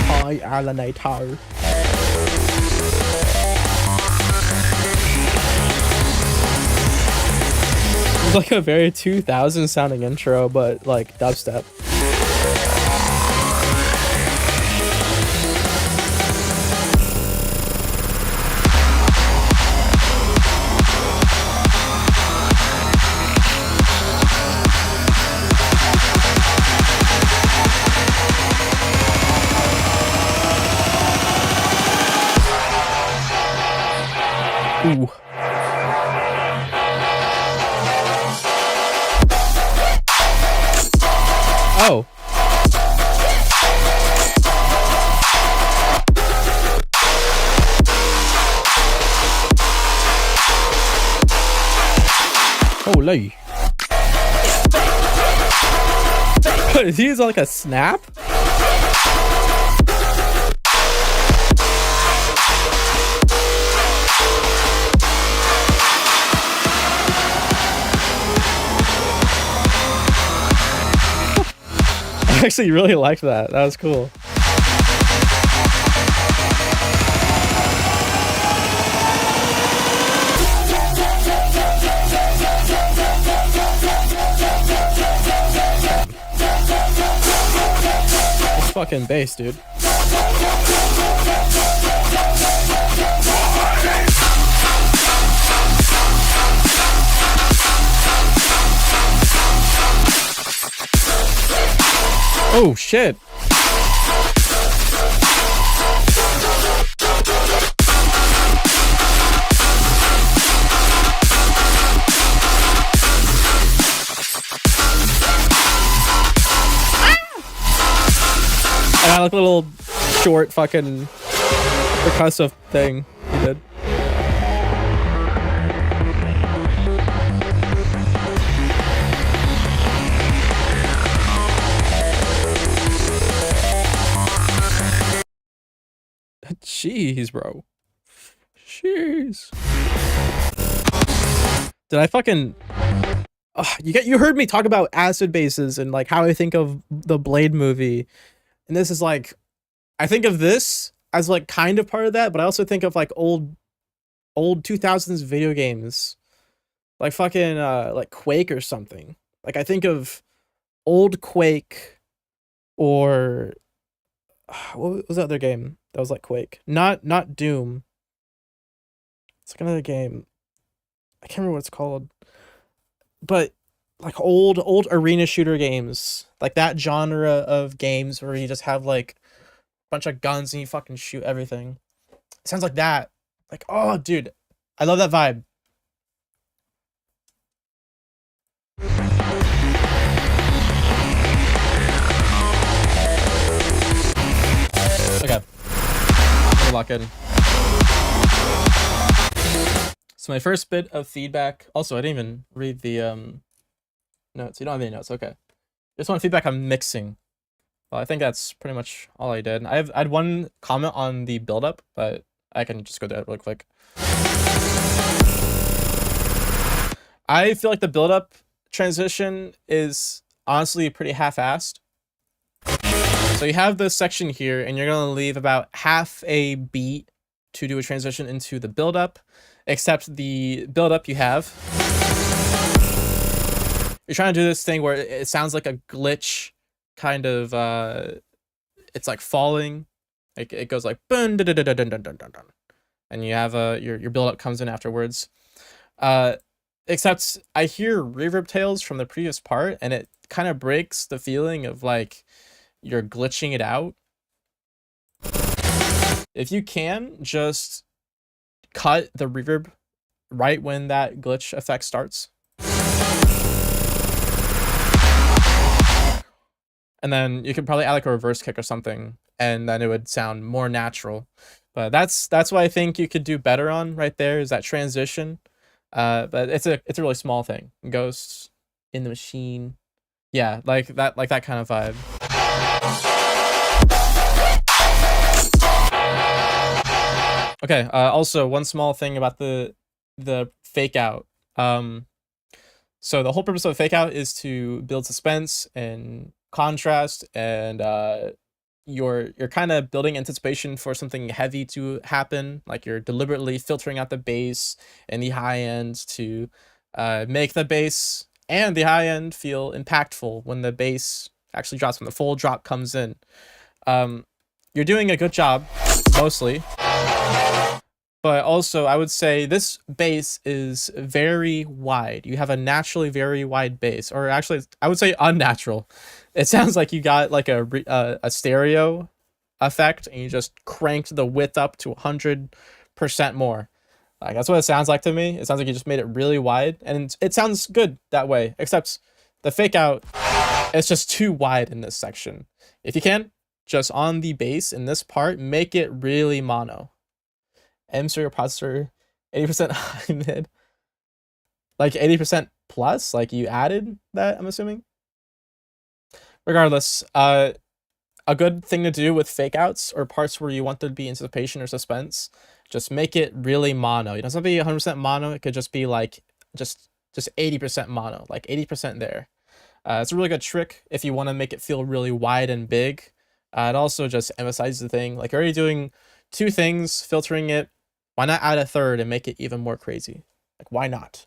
Hi, Alienator. It's like a very 2000 sounding intro, but like dubstep. Ooh. Oh. Holy. Is he like a snap? actually really liked that. That was cool. This fucking bass, dude. Oh shit. I like a little short fucking percussive thing he did. Jeez, bro. Jeez. Did I fucking... you heard me talk about acid bases and like how I think of the Blade movie. And this is like... I think of this as like kind of part of that, but I also think of like old 2000s video games. Like fucking like Quake or something. Like I think of old Quake or... what was the other game that was like Quake? Not Doom. It's like another game. I can't remember what it's called. But like old arena shooter games. Like that genre of games where you just have like a bunch of guns and you fucking shoot everything. It sounds like that. Like, oh dude. I love that vibe. Okay. We'll lock in. So my first bit of feedback. Also, I didn't even read the notes. You don't have any notes. Okay. Just want feedback on mixing. Well, I think that's pretty much all I did. I had one comment on the build-up, but I can just go there real quick. I feel like the build-up transition is honestly pretty half-assed. So you have this section here, and you're going to leave about half a beat to do a transition into the build-up, except the build-up you have. You're trying to do this thing where it sounds like a glitch, kind of, it's like falling. Like it goes like, bun, dun, dun, dun, dun, dun, dun, dun, dun. And you have your build-up comes in afterwards. Except I hear reverb tails from the previous part, and it kind of breaks the feeling of like, you're glitching it out. If you can, just cut the reverb right when that glitch effect starts. And then you could probably add like a reverse kick or something, and then it would sound more natural. But that's what I think you could do better on right there, is that transition. But it's a really small thing. Ghosts in the Machine. Yeah, like that kind of vibe. Okay, also one small thing about the fake out. So the whole purpose of a fake out is to build suspense and contrast, and you're kind of building anticipation for something heavy to happen. Like you're deliberately filtering out the bass and the high end to make the bass and the high end feel impactful when the bass actually drops, when the full drop comes in. You're doing a good job, mostly. But also, I would say this bass is very wide. You have a naturally very wide bass, or actually, I would say unnatural. It sounds like you got like a stereo effect, and you just cranked the width up to 100% more. Like that's what it sounds like to me. It sounds like you just made it really wide, and it sounds good that way. Except the fake out, it's just too wide in this section. If you can, just on the bass in this part, make it really mono. M stereo processor, 80% high mid, like 80% plus, like you added that, I'm assuming. Regardless, a good thing to do with fake outs or parts where you want there to be anticipation or suspense, just make it really mono. It doesn't have to be 100% mono. It could just be like just 80% mono, like 80% there. It's a really good trick if you want to make it feel really wide and big. It also just emphasizes the thing. Like, you're already doing two things, filtering it. Why not add a third and make it even more crazy? Like, why not?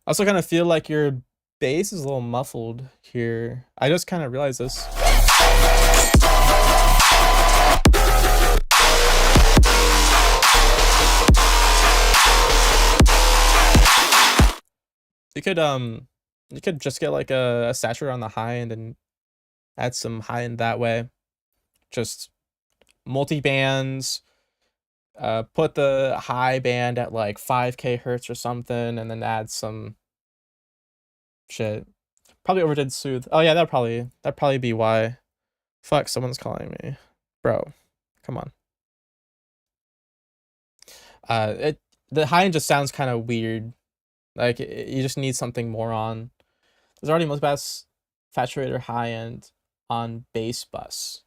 I also kind of feel like your bass is a little muffled here. I just kind of realized this. You could just get like a saturator on the high end and add some high end that way. Just multi-bands, put the high band at like 5k hertz or something, and then add some shit. Probably overdid soothe. Oh yeah, that'd probably be why. Fuck, someone's calling me. Bro, come on. The high end just sounds kind of weird. Like, you just need something more on. There's already multi-pass saturator high end on bass bus.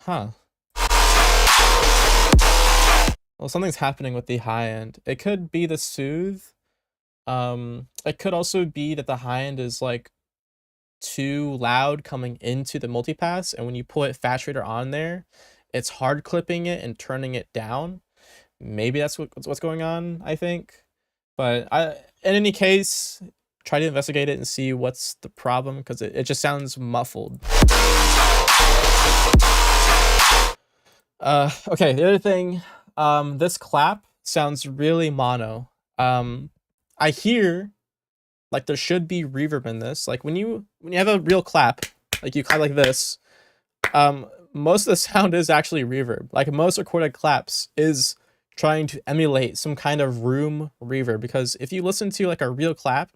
Huh. Well, something's happening with the high end. It could be the soothe. It could also be that the high end is like too loud coming into the multipass, and when you put saturator on there, it's hard clipping it and turning it down. Maybe that's what's going on, I think. But in any case, try to investigate it and see what's the problem, because it just sounds muffled. Okay, the other thing, this clap sounds really mono. I hear like there should be reverb in this. Like when you have a real clap, like you clap like this, most of the sound is actually reverb. Like most recorded claps is trying to emulate some kind of room reverb, because if you listen to like a real clap,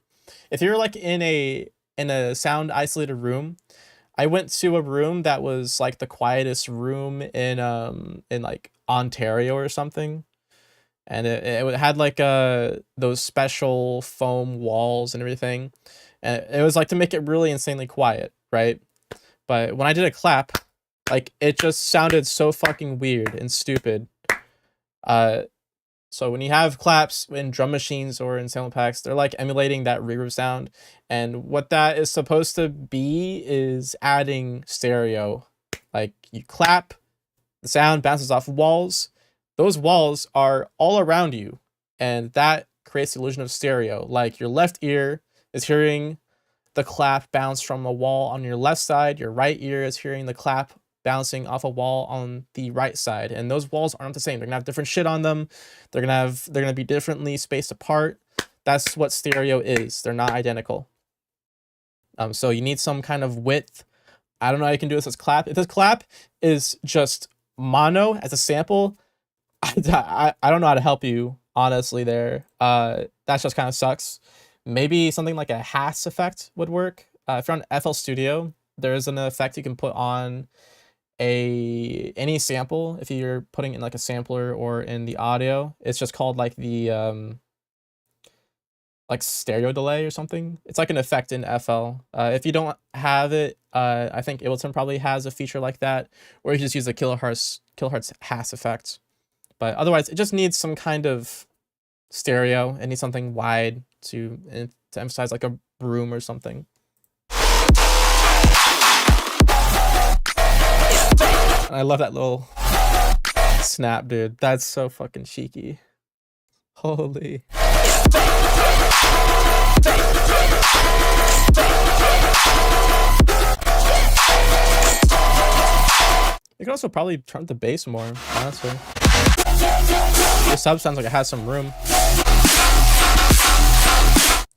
if you're like in a sound isolated room, I went to a room that was like the quietest room in like Ontario or something, and it had like those special foam walls and everything, and it was like to make it really insanely quiet, right? But when I did a clap, like it just sounded so fucking weird and stupid. So when you have claps in drum machines or in sample packs, they're like emulating that reverb sound, and what that is supposed to be is adding stereo. Like you clap, the sound bounces off walls, those walls are all around you, and that creates the illusion of stereo. Like your left ear is hearing the clap bounce from a wall on your left side, your right ear is hearing the clap bouncing off a wall on the right side, and those walls aren't the same. They're gonna have different shit on them. They're gonna be differently spaced apart. That's what stereo is. They're not identical. So you need some kind of width. I don't know how you can do this as clap. If this clap is just mono as a sample, I don't know how to help you, honestly, there. That just kind of sucks. Maybe something like a Haas effect would work. If you're on FL Studio, there is an effect you can put on any sample. If you're putting in like a sampler or in the audio, it's just called like the like stereo delay or something. It's like an effect in FL. If you don't have it, I think Ableton probably has a feature like that, or you just use the kilohertz Haas effect. But otherwise, it just needs some kind of stereo. It needs something wide to emphasize like a room or something. I love that little snap, dude. That's so fucking cheeky. Holy. You could also probably turn up the bass more, honestly. The sub sounds like it has some room.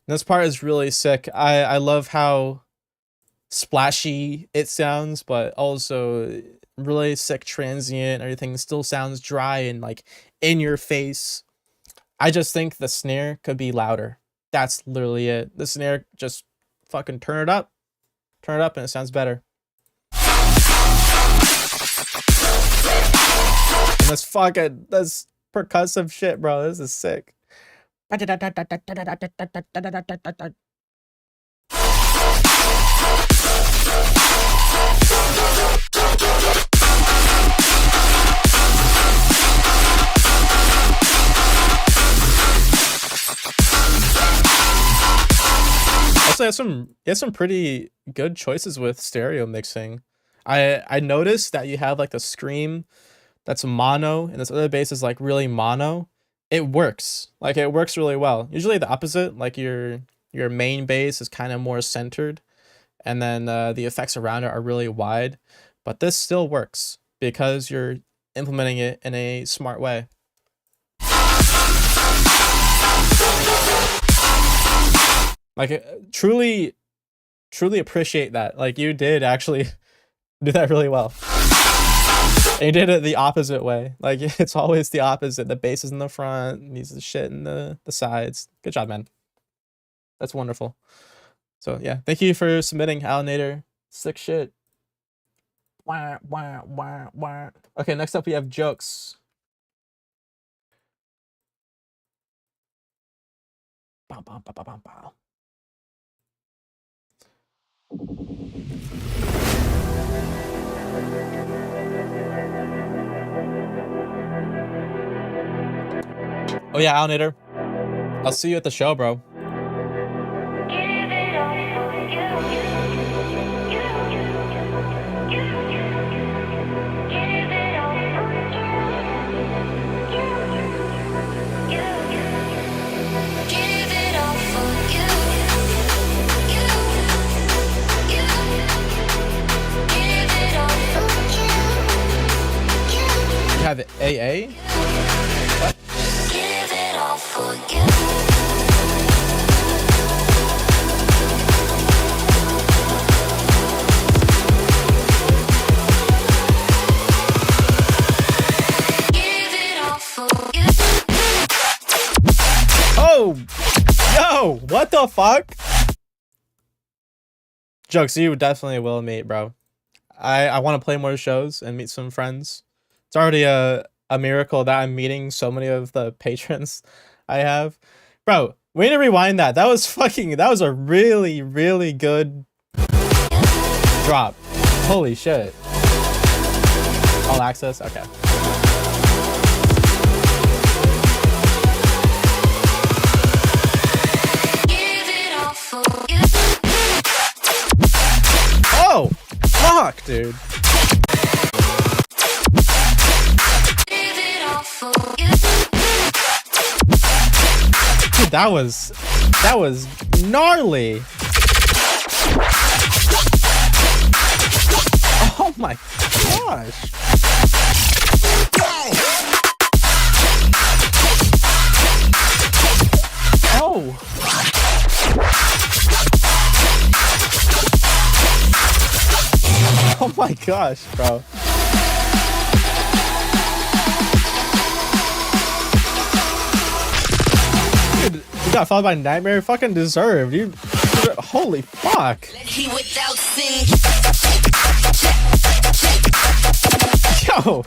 This part is really sick. I love how splashy it sounds, but also really sick transient. Everything still sounds dry and like in your face. I just think the snare could be louder. That's literally it. The snare, just fucking turn it up and it sounds better. And this percussive shit, bro. This is sick. actually has some pretty good choices with stereo mixing. I noticed that you have like the scream that's mono and this other bass is like really mono. It works. Like it works really well. Usually the opposite, like your main bass is kind of more centered and then the effects around it are really wide, but this still works because you're implementing it in a smart way. Like truly appreciate that. Like you did actually do that really well. And you did it the opposite way. Like it's always the opposite. The bass is in the front, needs the shit in the sides. Good job, man. That's wonderful. So yeah, thank you for submitting, Alanator. Sick shit. Wah, wah, wah, wah. Okay, next up we have Jokes. Bow, bow, bow, bow, bow, bow. Oh yeah, Alanator. I'll see you at the show, bro. You have AA? What? Give it all for you. Oh! Yo! What the fuck? Jokes, you definitely will meet, bro. I want to play more shows and meet some friends. It's already a miracle that I'm meeting so many of the patrons I have. Bro, we need to rewind that. That was a really, really good drop. Holy shit. All access? Okay. Oh! Fuck, dude. Dude, that was gnarly. Oh my gosh. Oh. Oh my gosh, bro. Dude, you got followed by Nightmare? Fucking deserved. You holy fuck. Yo.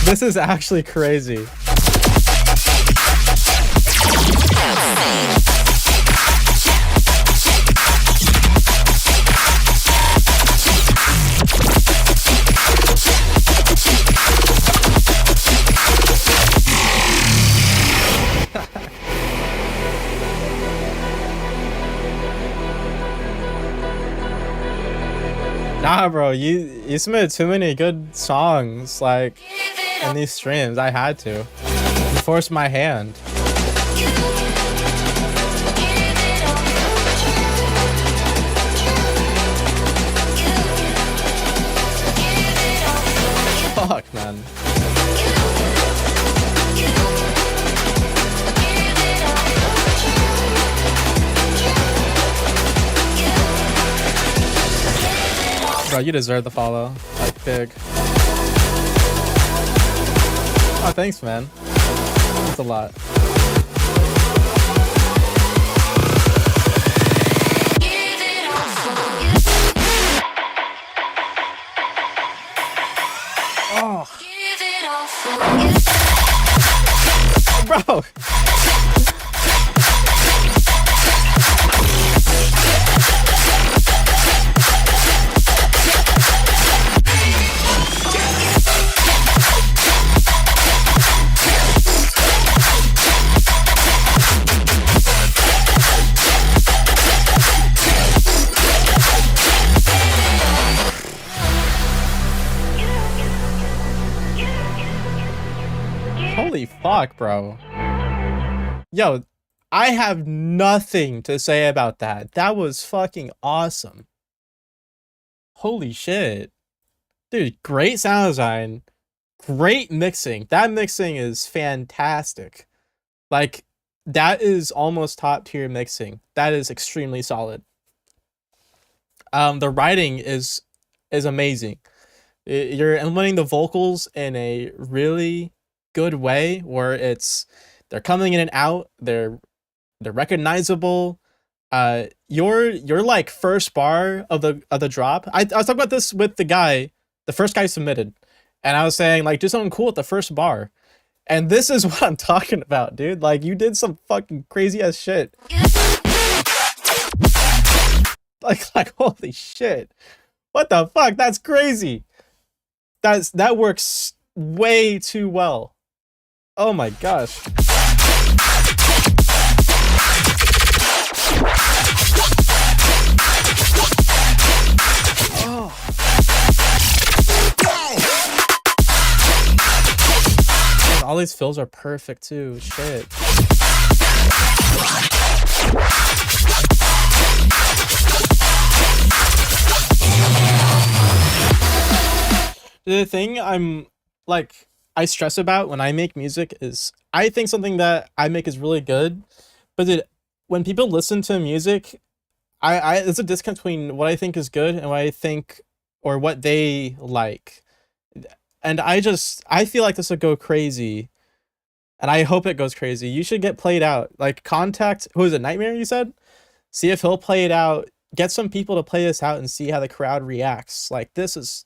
This is actually crazy. Nah, bro, you submitted too many good songs, like, in these streams. I had to. You forced my hand. Fuck, man. Bro, you deserve the follow. Like, big. Oh, thanks, man. That's a lot. Oh. Bro. fuck, bro? Yo, I have nothing to say about that. That was fucking awesome. Holy shit. Dude, great sound design. Great mixing. That mixing is fantastic. Like, that is almost top tier mixing. That is extremely solid. The writing is amazing. You're implementing the vocals in a really good way where they're coming in and out, they're recognizable. Your like first bar of the drop. I was talking about this with the first guy submitted, and I was saying like do something cool at the first bar. And this is what I'm talking about, dude. Like you did some fucking crazy ass shit. Like holy shit. What the fuck? That's crazy. That works way too well. Oh my gosh. Oh. Man, all these fills are perfect too. Shit. The thing I stress about when I make music is I think something that I make is really good, but when people listen to music, there's a disconnect between what I think is good and what I think or what they like. And I feel like this would go crazy, and I hope it goes crazy. You should get played out. Like contact, who is it, Nightmare you said? See if he'll play it out. Get some people to play this out and see how the crowd reacts. Like this is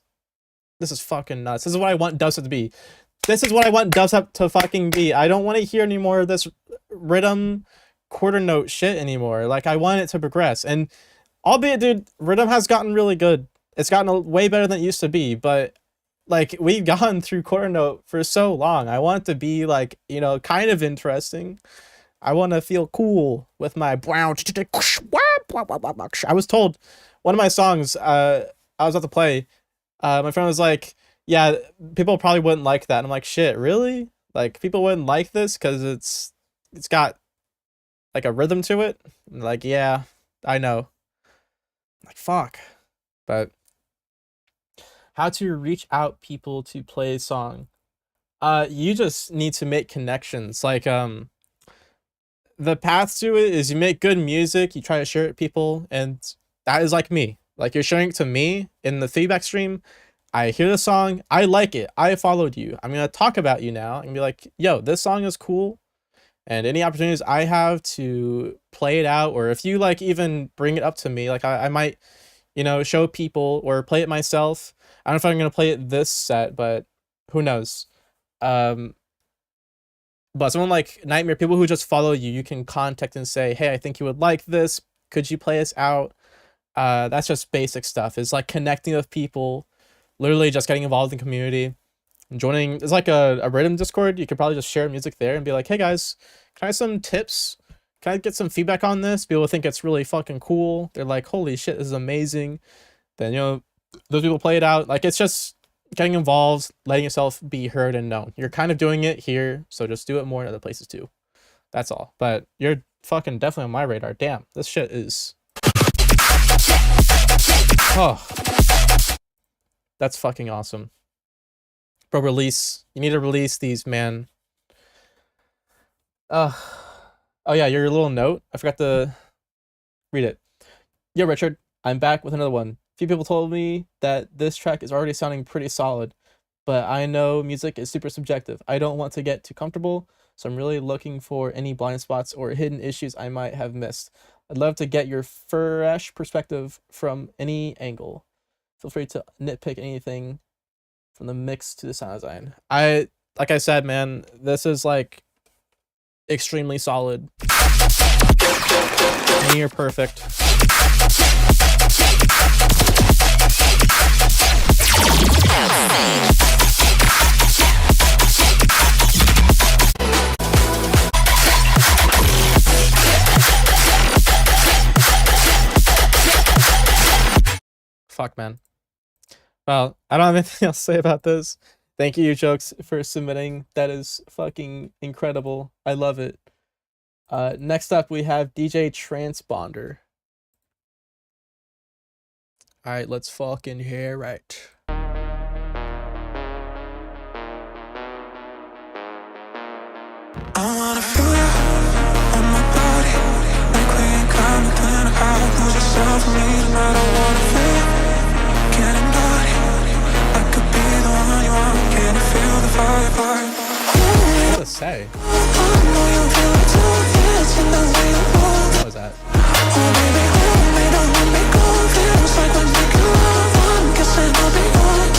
fucking nuts. This is what I want dubstep to be. This is what I want dubstep to fucking be. I don't want to hear any more of this rhythm quarter note shit anymore. Like I want it to progress. And albeit, dude, rhythm has gotten really good. It's gotten way better than it used to be. But like we've gone through quarter note for so long. I want it to be like, you know, kind of interesting. I want to feel cool with my brown. I was told one of my songs I was about to play. My friend was like, yeah, people probably wouldn't like that. And I'm like, shit, really? Like, people wouldn't like this because it's got, like, a rhythm to it? And like, yeah, I know. I'm like, fuck. But how to reach out people to play a song. You just need to make connections. Like, the path to it is you make good music, you try to share it with people, and that is like me. Like, you're sharing it to me in the feedback stream. I hear the song, I like it, I followed you. I'm gonna talk about you now and be like, yo, this song is cool. And any opportunities I have to play it out, or if you like even bring it up to me, like I might, you know, show people or play it myself. I don't know if I'm gonna play it this set, but who knows. But someone like Nightmare, people who just follow you, you can contact and say, hey, I think you would like this. Could you play us out? That's just basic stuff. It's like connecting with people, literally just getting involved in the community, joining. It's like a rhythm Discord. You could probably just share music there and be like, hey guys, can I have some tips? Can I get some feedback on this? People think it's really fucking cool. They're like, holy shit, this is amazing. Then, you know, those people play it out. Like, it's just getting involved, letting yourself be heard and known. You're kind of doing it here, so just do it more in other places too. That's all. But you're fucking definitely on my radar. Damn, this shit is... Oh. That's fucking awesome. Bro, release. You need to release these, man. Oh yeah, your little note. I forgot to read it. Yo, Richard, I'm back with another one. A few people told me that this track is already sounding pretty solid, but I know music is super subjective. I don't want to get too comfortable, so I'm really looking for any blind spots or hidden issues I might have missed. I'd love to get your fresh perspective from any angle. Feel free to nitpick anything from the mix to the sound design. Like I said, man, this is like extremely solid. And you're perfect. Fuck, man. Well, I don't have anything else to say about this. Thank you, Jokes, for submitting. That is fucking incredible. I love it. Next up, we have DJ Transponder. All right, let's fucking hear it. I wanna feel you on my body, like we ain't coming clean out. Lose yourself for me tonight. I wanna feel you, getting naughty. I could be the one you want. Can you feel the fire? What to say? I know you feel it too. Yeah, it's in the way you move. What was that? Oh baby, hold me, don't let me go. Feels like we're making love. I'm guessing I'll be yours.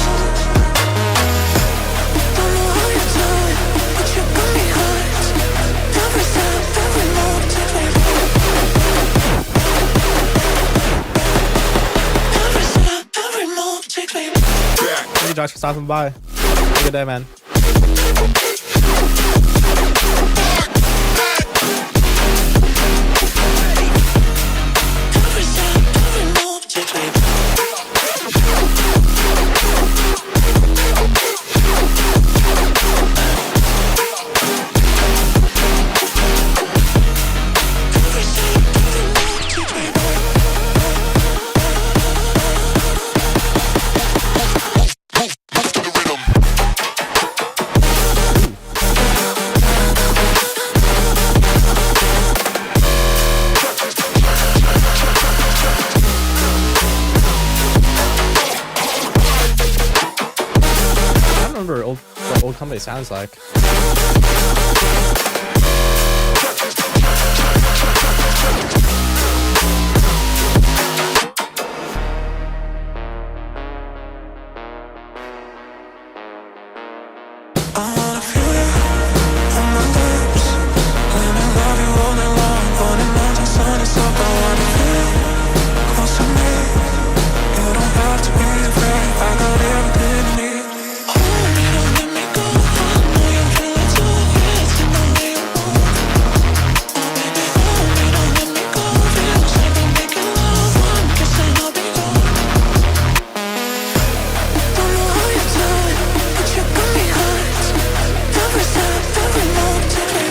Don't know how you do it, but you got me hot. Every step, every move takes me. Every step, every move takes me. Thank you, Josh, for stopping by. Have a good day, man. Every step, every move takes me. Every step, every move takes me. I don't remember what old company sounds like. I wanna feel you on my lips. Let me love you all night long. Burning lunch and sun is up. I wanna feel close to me. You don't have to be afraid. I got everything you need. Hold me, don't let me go. I know you feel it too. Yeah, it's in the way you move. Oh baby, hold me, don't let me go. Feels like we're making love. I'm guessing I'll be yours. Don't know how you do it, but you got me hot. Every step, every move takes me.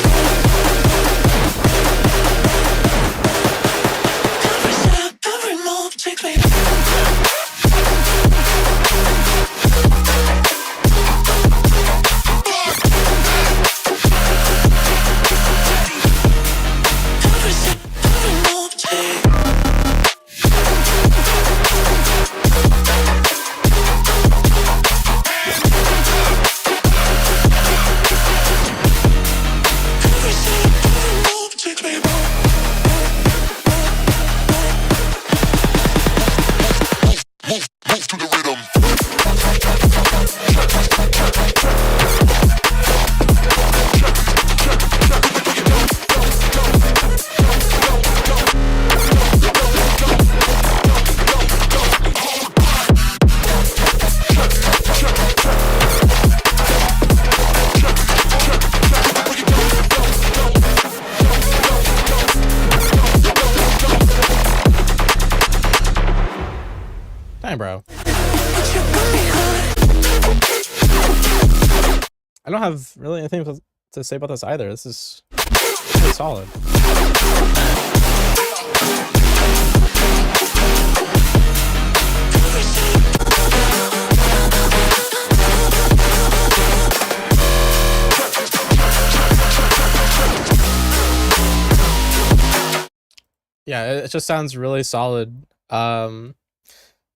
Every step, every move takes me. Every step, every move takes me. Every step, every move takes me. Move to the rhythm. Damn, bro. But you got me hot. I don't have really anything to say about this either. This is pretty solid. Yeah, it just sounds really solid.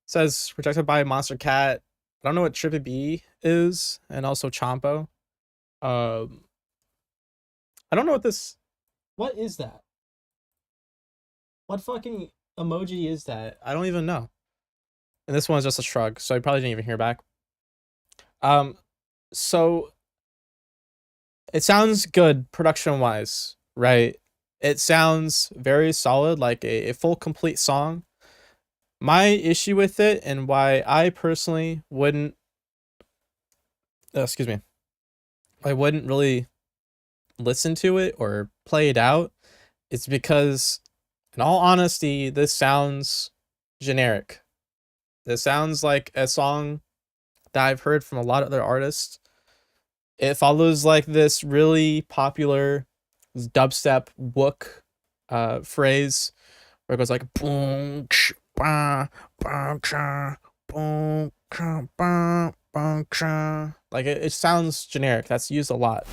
Says rejected by Monster Cat. I don't know what Trippy B is, and also Chompo. I don't know what this. What is that? What fucking emoji is that? I don't even know. And this one's just a shrug, so I probably didn't even hear back. So it sounds good production wise, right? It sounds very solid, like a full complete song. My issue with it and why I personally wouldn't excuse me, I wouldn't really listen to it or play it out is because, in all honesty, this sounds generic. This sounds like a song that I've heard from a lot of other artists. It follows like this really popular dubstep wook phrase where it goes like boom ch, ba, ba, cha, boom cha, ba, ba, cha. Like it sounds generic. That's used a lot.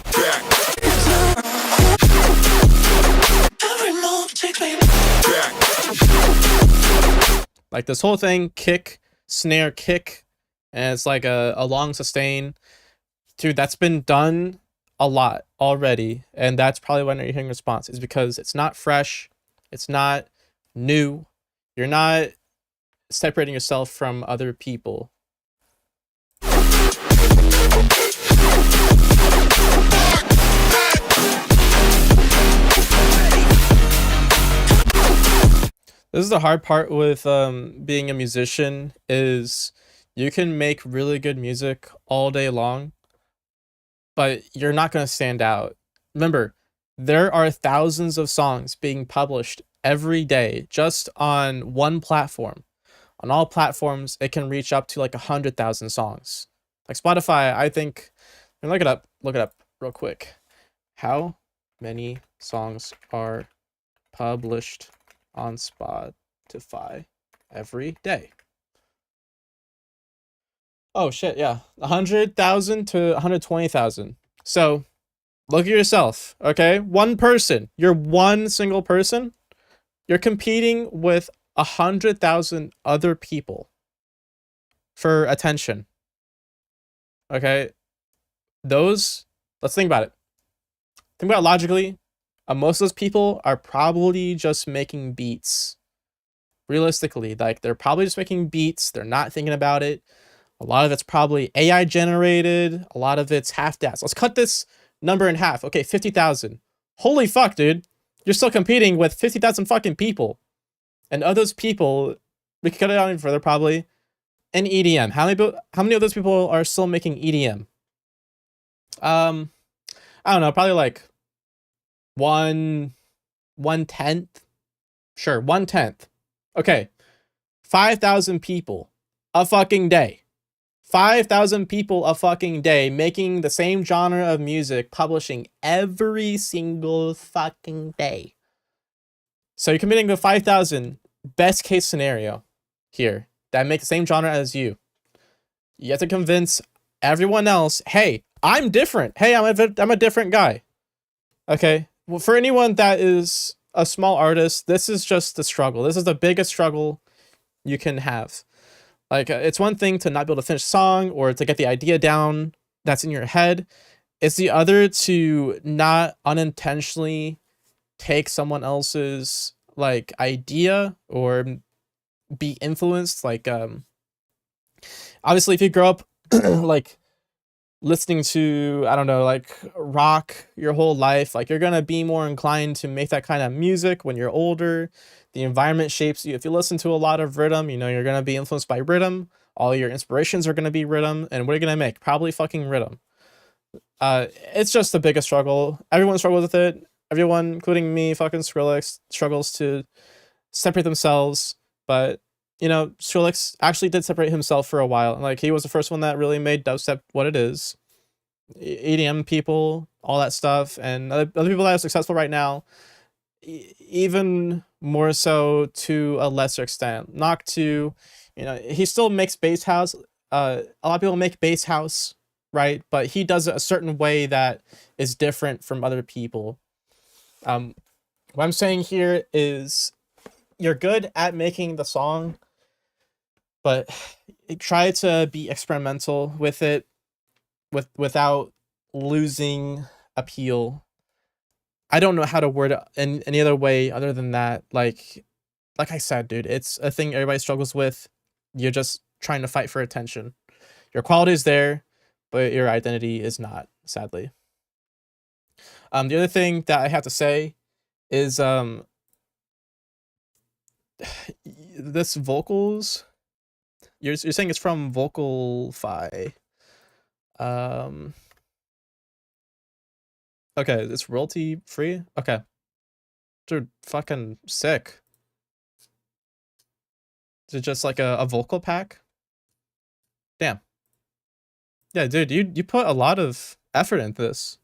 Every move takes me Like this whole thing, kick, snare, kick, and it's like a long sustain. Dude, that's been done a lot already, and that's probably why you're hearing response, is because it's not fresh, it's not new, you're not separating yourself from other people. This is the hard part with being a musician, is you can make really good music all day long, but you're not going to stand out. Remember, there are thousands of songs being published every day just on one platform. On all platforms, it can reach up to like 100,000 songs. Like Spotify, I think, look it up real quick. How many songs are published on Spotify every day? Oh shit, yeah. 100,000 to 120,000. So look at yourself, okay? One person. You're one single person. You're competing with 100,000 other people for attention. Okay? Let's think about it. Think about it logically. Most of those people are probably just making beats. Realistically, like they're probably just making beats. They're not thinking about it. A lot of it's probably AI generated. A lot of it's half-assed. Let's cut this number in half. Okay, 50,000. Holy fuck, dude. You're still competing with 50,000 fucking people. And of those people, we could cut it out even further probably, in EDM. How many of those people are still making EDM? I don't know, probably like 1/10. Sure, 1/10. Okay. 5,000 people a fucking day. 5,000 people a fucking day making the same genre of music, publishing every single fucking day. So you're committing to 5,000, best case scenario here, that make the same genre as you. You have to convince everyone else, hey, I'm different. Hey, I'm a different guy. Okay? Well, for anyone that is a small artist, this is just the struggle. This is the biggest struggle you can have. Like, it's one thing to not be able to finish a song or to get the idea down that's in your head. It's the other to not unintentionally take someone else's like idea or be influenced. Like, obviously, if you grow up like listening to, I don't know, like rock your whole life, like you're gonna be more inclined to make that kind of music when you're older. The environment shapes you. If you listen to a lot of rhythm, you know, you're gonna be influenced by rhythm. All your inspirations are gonna be rhythm. And what are you gonna make? Probably fucking rhythm. It's just the biggest struggle. Everyone struggles with it. Everyone, including me, fucking Skrillex, struggles to separate themselves. But, you know, Skrillex actually did separate himself for a while. Like, he was the first one that really made dubstep what it is. EDM people, all that stuff. And other people that are successful right now, even more so to a lesser extent. Knock to, you know, he still makes bass house. A lot of people make bass house, right? But he does it a certain way that is different from other people. What I'm saying here is you're good at making the song, but try to be experimental with it without losing appeal. I don't know how to word it in any other way other than that. Like I said, dude, it's a thing everybody struggles with. You're just trying to fight for attention. Your quality is there, but your identity is not, sadly. The other thing that I have to say is this vocals, you're saying it's from Vocalfy. Okay, it's royalty free? Okay. Dude, fucking sick. Is it just like a vocal pack? Damn. Yeah, dude, you put a lot of effort into this.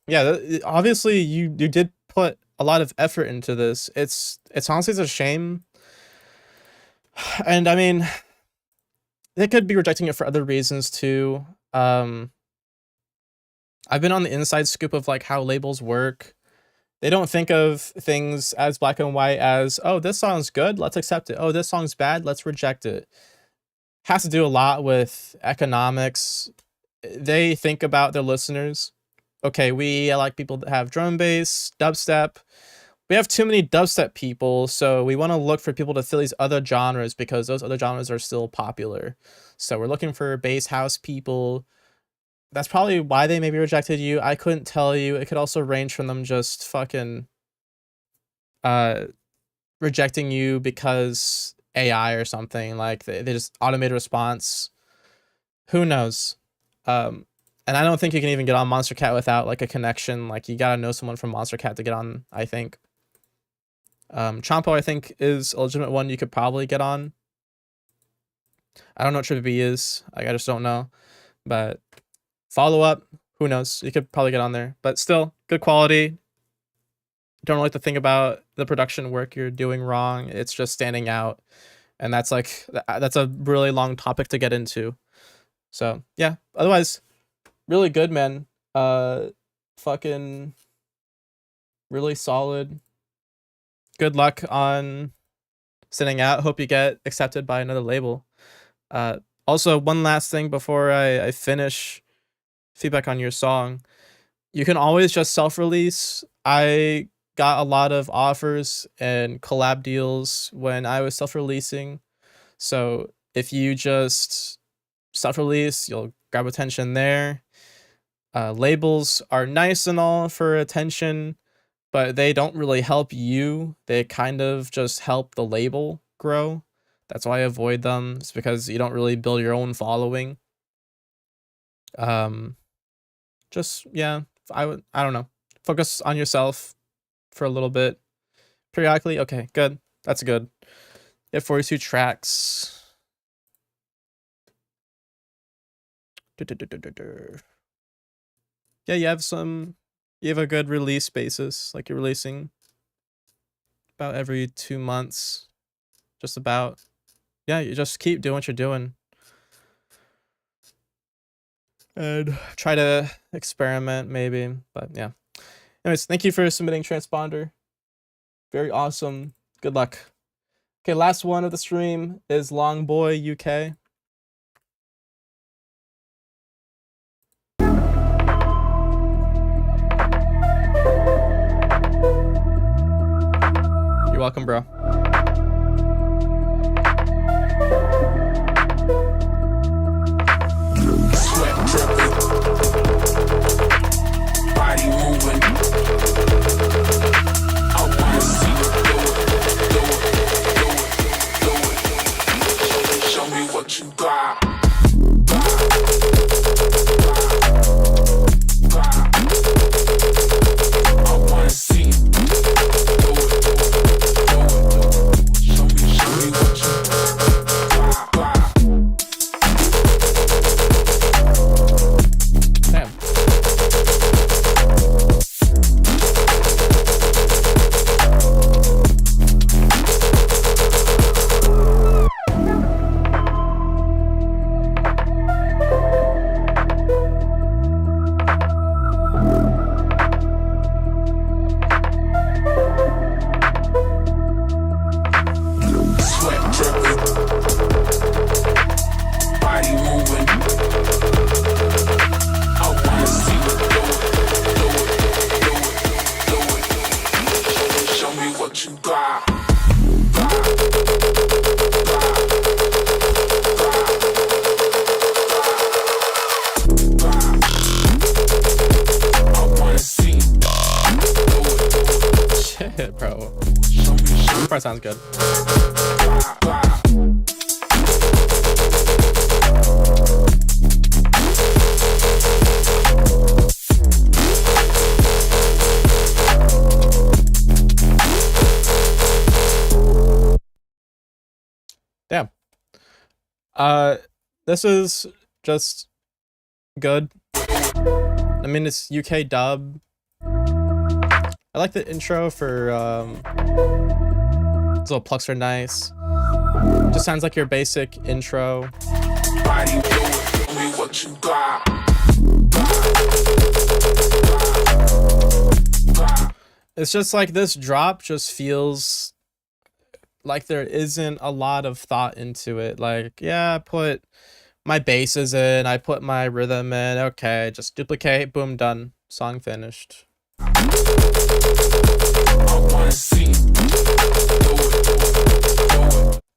Yeah, obviously you did put a lot of effort into this. It's honestly it's a shame. And I mean, they could be rejecting it for other reasons too. I've been on the inside scoop of like how labels work. They don't think of things as black and white as, oh, this song's good, let's accept it. Oh, this song's bad, let's reject it. Has to do a lot with economics. They think about their listeners. Okay, we like people that have drum bass, dubstep. We have too many dubstep people, so we want to look for people to fill these other genres because those other genres are still popular. So we're looking for bass house people. That's probably why they maybe rejected you. I couldn't tell you. It could also range from them just fucking rejecting you because AI or something. Like they just automated response. Who knows? And I don't think you can even get on Monstercat without like a connection. Like you gotta know someone from Monstercat to get on, I think. Chompo, I think, is a legitimate one you could probably get on. I don't know what Trippy B is. I just don't know. But follow up, who knows? You could probably get on there. But still, good quality. Don't like to think about the production work you're doing wrong. It's just standing out. And that's like, that's a really long topic to get into. So, yeah. Otherwise, really good, man. Fucking really solid. Good luck on sending out. Hope you get accepted by another label. Also, one last thing before I finish feedback on your song. You can always just self-release. I got a lot of offers and collab deals when I was self-releasing. So if you just self-release, you'll grab attention there. Labels are nice and all for attention, but they don't really help you. They kind of just help the label grow. That's why I avoid them. It's because you don't really build your own following. Just, yeah, I don't know. Focus on yourself for a little bit. Periodically, okay, good. That's good. You have 42 tracks. Yeah, you have a good release basis. Like you're releasing about every 2 months. Just about. Yeah, you just keep doing what you're doing. And try to experiment maybe, but yeah. Anyways, thank you for submitting Transponder. Very awesome. Good luck. Okay, last one of the stream is Longboy UK. You're welcome, bro. Body moving. I wanna see you do it. Show me what you got. I wanna see you do it. Show me what you got. Damn. Sweat dripping, body moving. I wanna see you do it. Show me what you got. I wanna see you do it. Shit, bro. Show me. This part sounds good. Damn. This is just good. I mean, it's UK dub. I like the intro for these little plucks are nice. Just sounds like your basic intro. It's just like this drop just feels like there isn't a lot of thought into it. Like, yeah, I put my basses in, I put my rhythm in, okay, just duplicate, boom, done. Song finished.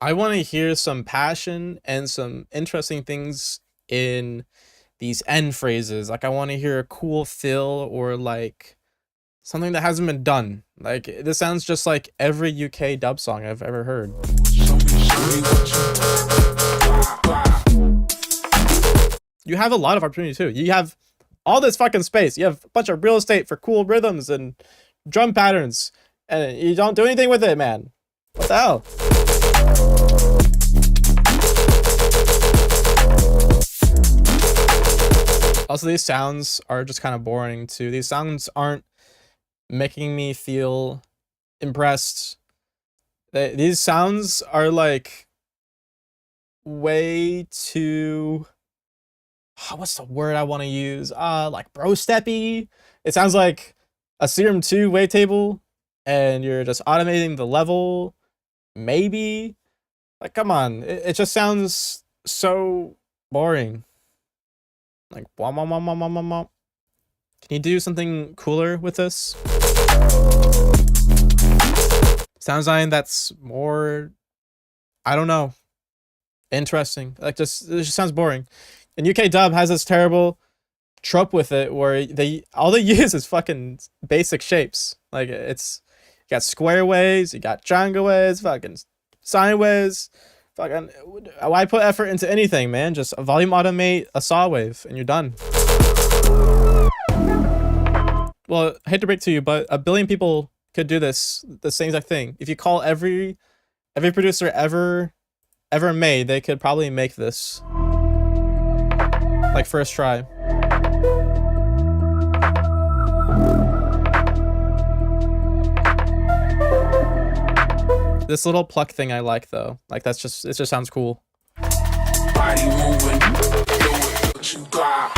I want to hear some passion and some interesting things in these end phrases. Like, I want to hear a cool fill or like something that hasn't been done. Like, this sounds just like every UK dub song I've ever heard. You have a lot of opportunity too. You have all this fucking space. You have a bunch of real estate for cool rhythms and drum patterns, and you don't do anything with it, man. What the hell? Also, these sounds are just kind of boring too. These sounds aren't making me feel impressed. These sounds are like way too, what's the word I want to use? Like bro steppy. It sounds like a Serum 2 wavetable and you're just automating the level. Maybe. Like, come on. It just sounds so boring. Like, wah, wah, wah, wah, wah, wah, wah. Can you do something cooler with this? Sound design that's more, I don't know, interesting. Like, it just sounds boring. And UK dub has this terrible trope with it where all they use is fucking basic shapes. Like, it's, you got square waves, you got triangle waves, fucking sine waves. Fucking, why put effort into anything, man? Just volume automate a saw wave and you're done. Well, I hate to break to you, but a billion people could do the same exact thing. If you call every producer ever made, they could probably make this. Like, first try. This little pluck thing I like though. Like, it just sounds cool. Body moving, what you got.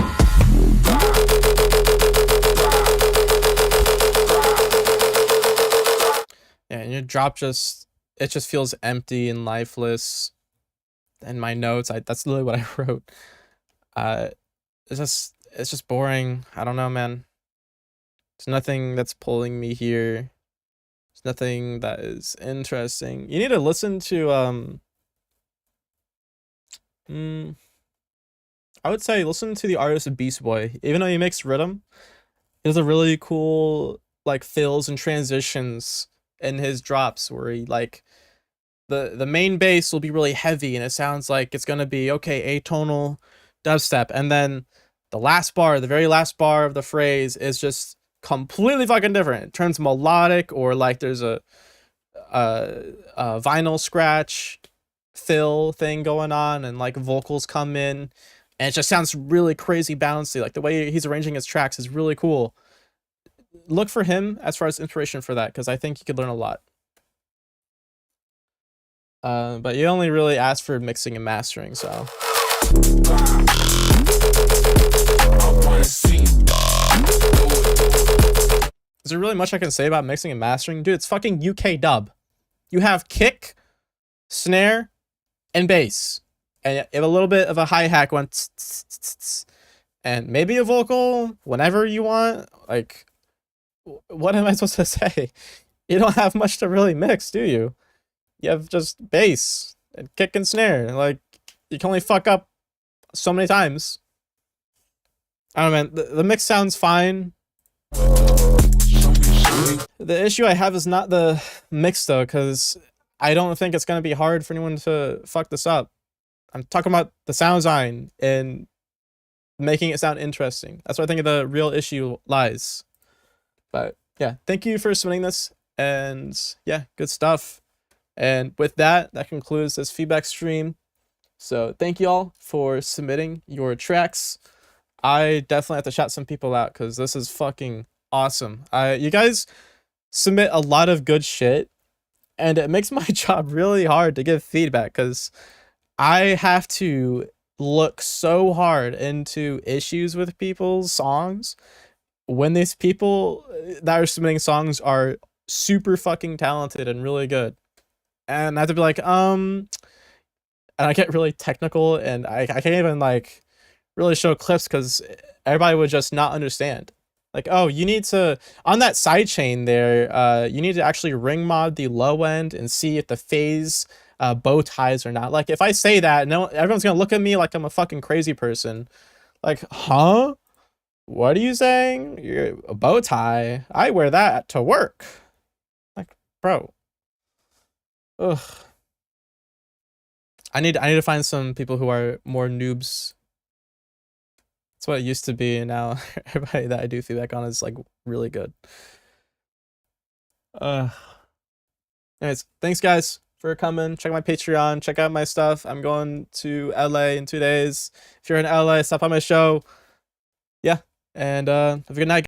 Yeah, and your drop just feels empty and lifeless. And my notes, that's literally what I wrote. It's just boring. I don't know, man. There's nothing that's pulling me here. There's nothing that is interesting. You need to listen to I would say listen to the artist of Beast Boy. Even though he makes rhythm, he has a really cool like fills and transitions in his drops where he like the main bass will be really heavy and it sounds like it's gonna be okay, atonal dubstep, and then the very last bar of the phrase is just completely fucking different. It turns melodic, or like there's a vinyl scratch fill thing going on and like vocals come in and it just sounds really crazy bouncy. Like the way he's arranging his tracks is really cool. Look for him as far as inspiration for that, because I think you could learn a lot. But you only really asked for mixing and mastering, so. Is there really much I can say about mixing and mastering? Dude, it's fucking UK dub. You have kick, snare, and bass. And you have a little bit of a hi-hat going tss, tss, tss, tss, and maybe a vocal whenever you want. Like, what am I supposed to say? You don't have much to really mix, do you? You have just bass and kick and snare. Like, you can only fuck up so many times. I don't know, man. The mix sounds fine. The issue I have is not the mix, though, because I don't think it's going to be hard for anyone to fuck this up. I'm talking about the sound design and making it sound interesting. That's where I think the real issue lies. But yeah, thank you for submitting this. And yeah, good stuff. And with that, that concludes this feedback stream. So thank you all for submitting your tracks. I definitely have to shout some people out because this is fucking awesome. You guys submit a lot of good shit, and it makes my job really hard to give feedback because I have to look so hard into issues with people's songs when these people that are submitting songs are super fucking talented and really good. And I have to be like, and I get really technical, and I can't even like really show clips because everybody would just not understand. Like, oh, you need to, on that side chain there, you need to actually ring mod the low end and see if the phase bow ties or not. Like, if I say that, no, everyone's gonna look at me like I'm a fucking crazy person. Like, huh? What are you saying? You're a bow tie? I wear that to work. Like, bro. Ugh. I need to find some people who are more noobs. That's what it used to be, and now everybody that I do feedback on is like really good. Anyways, thanks guys for coming. Check my Patreon, check out my stuff. I'm going to LA in 2 days. If you're in LA, stop by my show. Yeah, and have a good night.